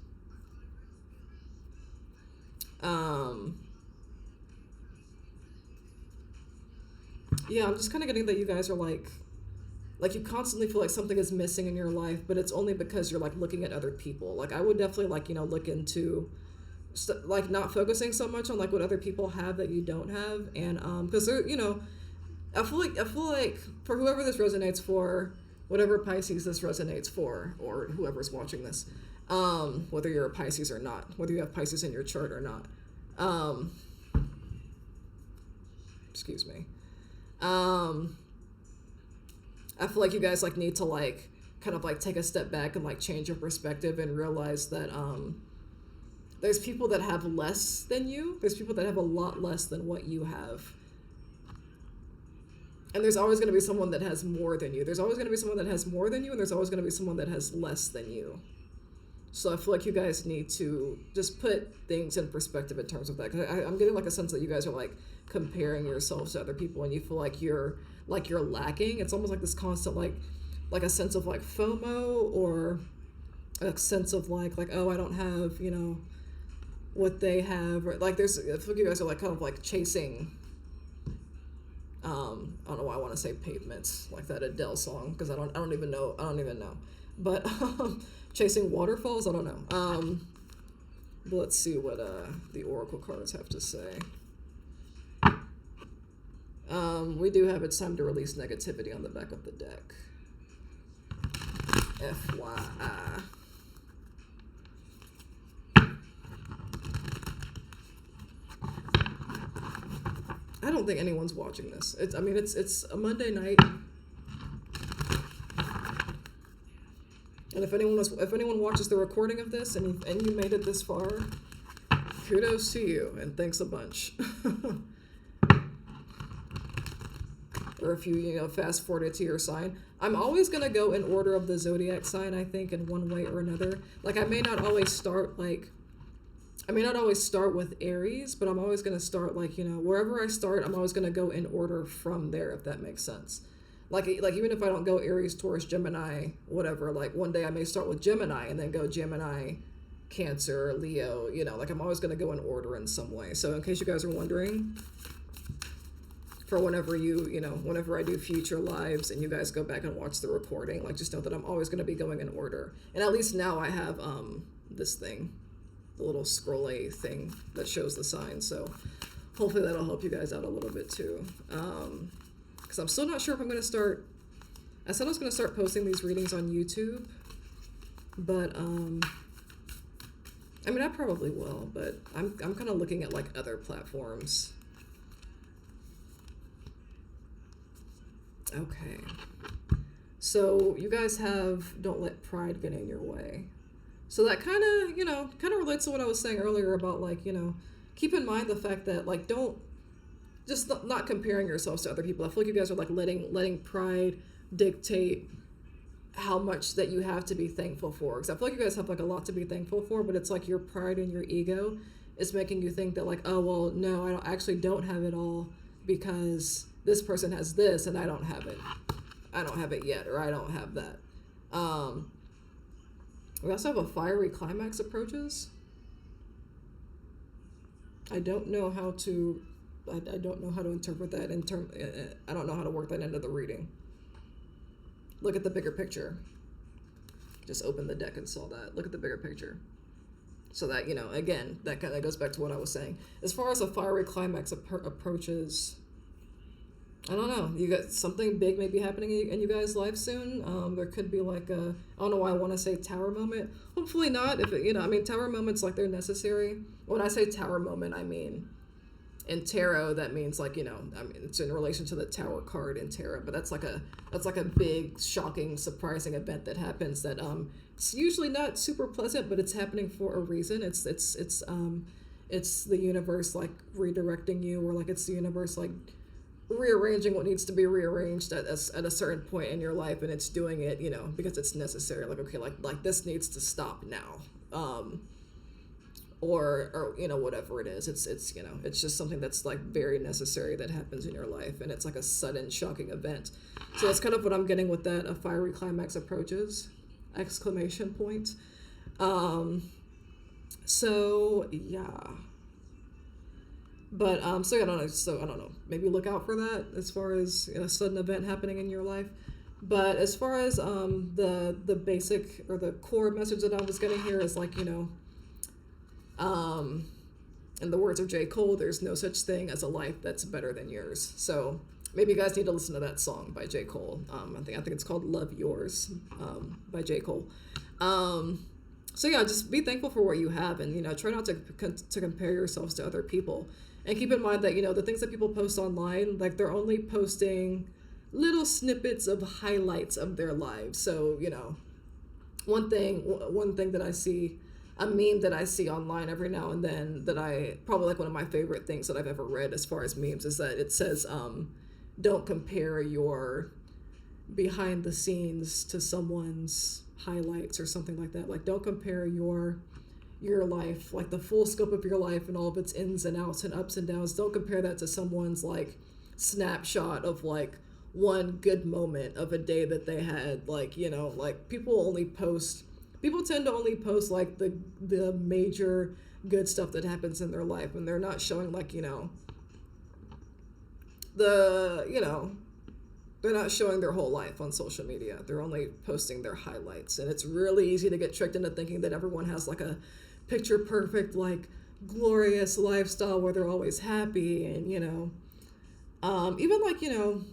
Yeah, I'm just kind of getting that you guys are like you constantly feel like something is missing in your life, but it's only because you're like looking at other people. Like I would definitely like, look into like not focusing so much on like what other people have that you don't have. And because they're, I feel like for whoever this resonates for, whatever Pisces this resonates for, or whoever's watching this, whether you're a Pisces or not, whether you have Pisces in your chart or not, excuse me. I feel like you guys like need to like kind of like take a step back and like change your perspective and realize that there's people that have less than you. There's people that have a lot less than what you have. And there's always going to be someone that has more than you. There's always going to be someone that has more than you, and there's always going to be someone that has less than you. So I feel like you guys need to just put things in perspective in terms of that. 'Cause I'm getting like a sense that you guys are like comparing yourselves to other people, and you feel like you're lacking. It's almost like this constant like a sense of like FOMO, or a sense of like oh, I don't have what they have, or like there's I feel like you guys are like kind of like chasing. I don't know why I want to say pavements like that Adele song, because I don't even know, but chasing waterfalls, I don't know. But let's see what the oracle cards have to say. We do have it's time to release negativity on the back of the deck. FYI. I don't think anyone's watching this. It's a Monday night, and if anyone watches the recording of this and you made it this far, kudos to you and thanks a bunch. Or if you fast forward it to your sign, I'm always gonna go in order of the zodiac sign. I think in one way or another. Like I may not always start with Aries, but I'm always going to start wherever I start, I'm always going to go in order from there, if that makes sense. Like even if I don't go Aries, Taurus, Gemini, whatever, like one day I may start with Gemini and then go Gemini, Cancer, Leo, I'm always going to go in order in some way. So in case you guys are wondering, for whenever whenever I do future lives and you guys go back and watch the recording, just know that I'm always going to be going in order. And at least now I have this thing, the little scrolly thing that shows the signs, so hopefully that'll help you guys out a little bit too, because I'm still not sure if I'm going to start. I said I was going to start posting these readings on YouTube, but I probably will, but I'm kind of looking at other platforms. Okay, so you guys have don't let pride get in your way. So that kind of relates to what I was saying earlier about keep in mind the fact that don't just not comparing yourselves to other people. I feel like you guys are letting pride dictate how much that you have to be thankful for. Because I feel like you guys have a lot to be thankful for, but it's your pride and your ego is making you think that oh well, no, I actually don't have it all because this person has this and I don't have it. I don't have it yet, or I don't have that. We also have a fiery climax approaches. I don't know how to interpret that I don't know how to work that into the reading. Look at the bigger picture. Just open the deck and saw that. Look at the bigger picture. So that, again, that kind of goes back to what I was saying. As far as a fiery climax approaches, I don't know. You got something big may be happening in you guys' life soon. There could be I don't know why I want to say tower moment. Hopefully not. If it, tower moments they're necessary. When I say tower moment, I mean in tarot that means it's in relation to the tower card in tarot. But that's a big, shocking, surprising event that happens that it's usually not super pleasant, but it's happening for a reason. It's the universe redirecting you, or it's the universe rearranging what needs to be rearranged at a certain point in your life, and it's doing it because it's necessary. Okay, this needs to stop now, or whatever it is. It's just something that's very necessary that happens in your life, and it's a sudden shocking event. So that's kind of what I'm getting with that. A fiery climax approaches! Exclamation point. So yeah. But so I don't know. So I don't know. Maybe look out for that as far as a sudden event happening in your life. But as far as the basic or the core message that I was getting here is in the words of J. Cole, there's no such thing as a life that's better than yours. So maybe you guys need to listen to that song by J. Cole. I think it's called "Love Yours" by J. Cole. So yeah, just be thankful for what you have, and try not to compare yourselves to other people. And keep in mind that, the things that people post online, they're only posting little snippets of highlights of their lives. So, one thing that I see, a meme that I see online every now and then that I, probably one of my favorite things that I've ever read as far as memes, is that it says, don't compare your behind the scenes to someone's highlights or something like that. Like, don't compare your life, like the full scope of your life and all of its ins and outs and ups and downs. Don't compare that to someone's like snapshot of like one good moment of a day that they had. Like, you know, like people tend to only post like the major good stuff that happens in their life, and they're not showing like, you know, they're not showing their whole life on social media. They're only posting their highlights. And it's really easy to get tricked into thinking that everyone has like a picture perfect, like glorious lifestyle where they're always happy. And, you know, even like, you know,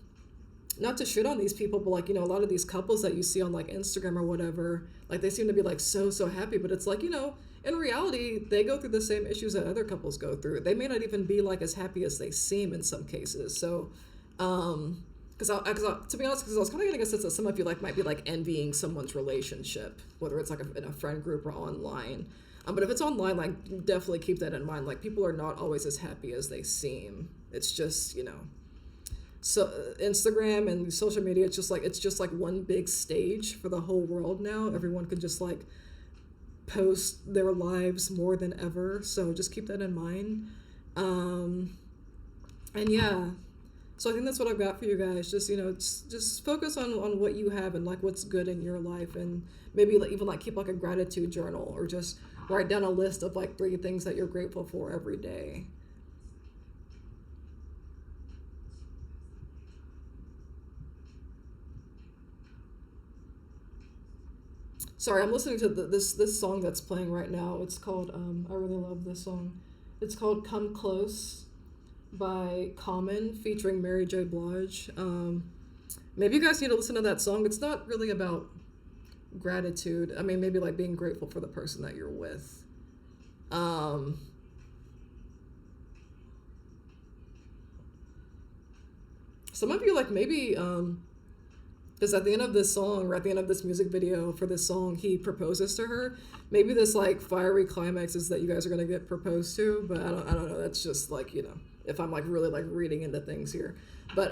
not to shit on these people, but like, you know, a lot of these couples that you see on like Instagram or whatever, like they seem to be like so happy, but it's like, you know, in reality, they go through the same issues that other couples go through. They may not even be like as happy as they seem in some cases. So, because to be honest, because I was kind of getting a sense that some of you like might be like envying someone's relationship, whether it's like in a friend group or online. But if it's online, like definitely keep that in mind. Like people are not always as happy as they seem. It's just, you know, so Instagram and social media, it's just like one big stage for the whole world now. Everyone can just like post their lives more than ever. So just keep that in mind. And yeah. So I think that's what I've got for you guys. Just, you know, just focus on what you have and like what's good in your life, and maybe like, even like keep like a gratitude journal, or just write down a list of like 3 things that you're grateful for every day. Sorry, I'm listening to this song that's playing right now. It's called I really love this song. It's called "Come Close" by Common featuring Mary J. Blige. Maybe you guys need to listen to that song. It's not really about gratitude. I mean, maybe like being grateful for the person that you're with. Some of you like maybe because at the end of this song, or at the end of this music video for this song, he proposes to her. Maybe this like fiery climax is that you guys are gonna get proposed to, but I don't know. That's just like, you know, if I'm like really like reading into things here. But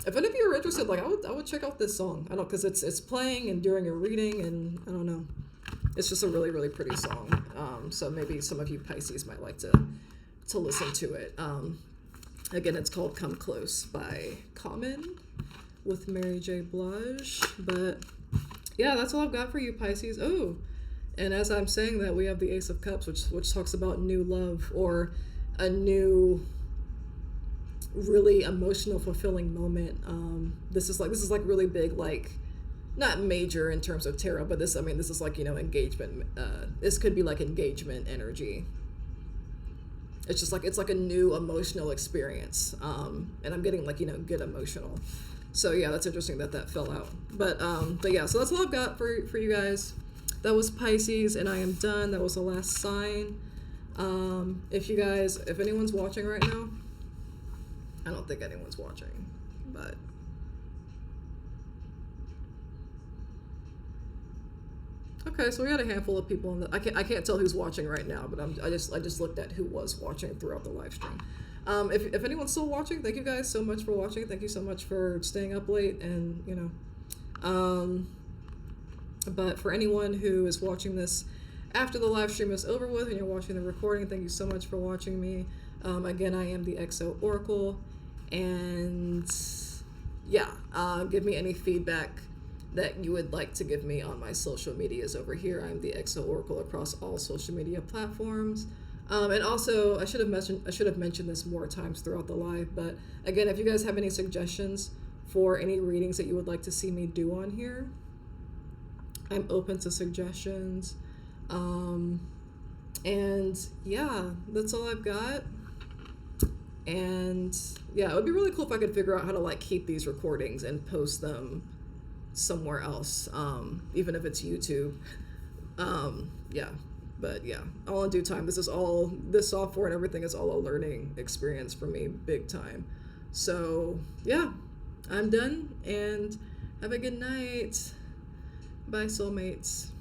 if any of you are interested, like I would check out this song. I don't, because it's playing and during a reading, and I don't know. It's just a really pretty song. So maybe some of you Pisces might like to listen to it. Again, it's called "Come Close" by Common with Mary J. Blige. But yeah, that's all I've got for you, Pisces. Oh, and as I'm saying that, we have the Ace of Cups, which talks about new love, or a new, really emotional, fulfilling moment. This is like really big, like not major in terms of tarot, but this is like, you know, engagement. This could be like engagement energy. It's just like, it's like a new emotional experience. And I'm getting like, you know, good emotional. So yeah, that's interesting that fell out. But yeah, so that's all I've got for you guys. That was Pisces, and I am done. That was the last sign. If anyone's watching right now, I don't think anyone's watching, but okay, so we got a handful of people in the. I can't tell who's watching right now, but I just looked at who was watching throughout the live stream. If anyone's still watching, thank you guys so much for watching. Thank you so much for staying up late, and you know, but for anyone who is watching this after the live stream is over with and you're watching the recording, thank you so much for watching me. Again, I am the XO Oracle, and yeah, give me any feedback that you would like to give me on my social medias over here. I'm the XO Oracle across all social media platforms. And also, I should have mentioned this more times throughout the live, but again, if you guys have any suggestions for any readings that you would like to see me do on here, I'm open to suggestions. And yeah, that's all I've got. And yeah, it would be really cool if I could figure out how to like keep these recordings and post them somewhere else, even if it's YouTube. Yeah, but yeah, all in due time. This software and everything is all a learning experience for me, big time. So yeah, I'm done, and have a good night. Bye, soulmates.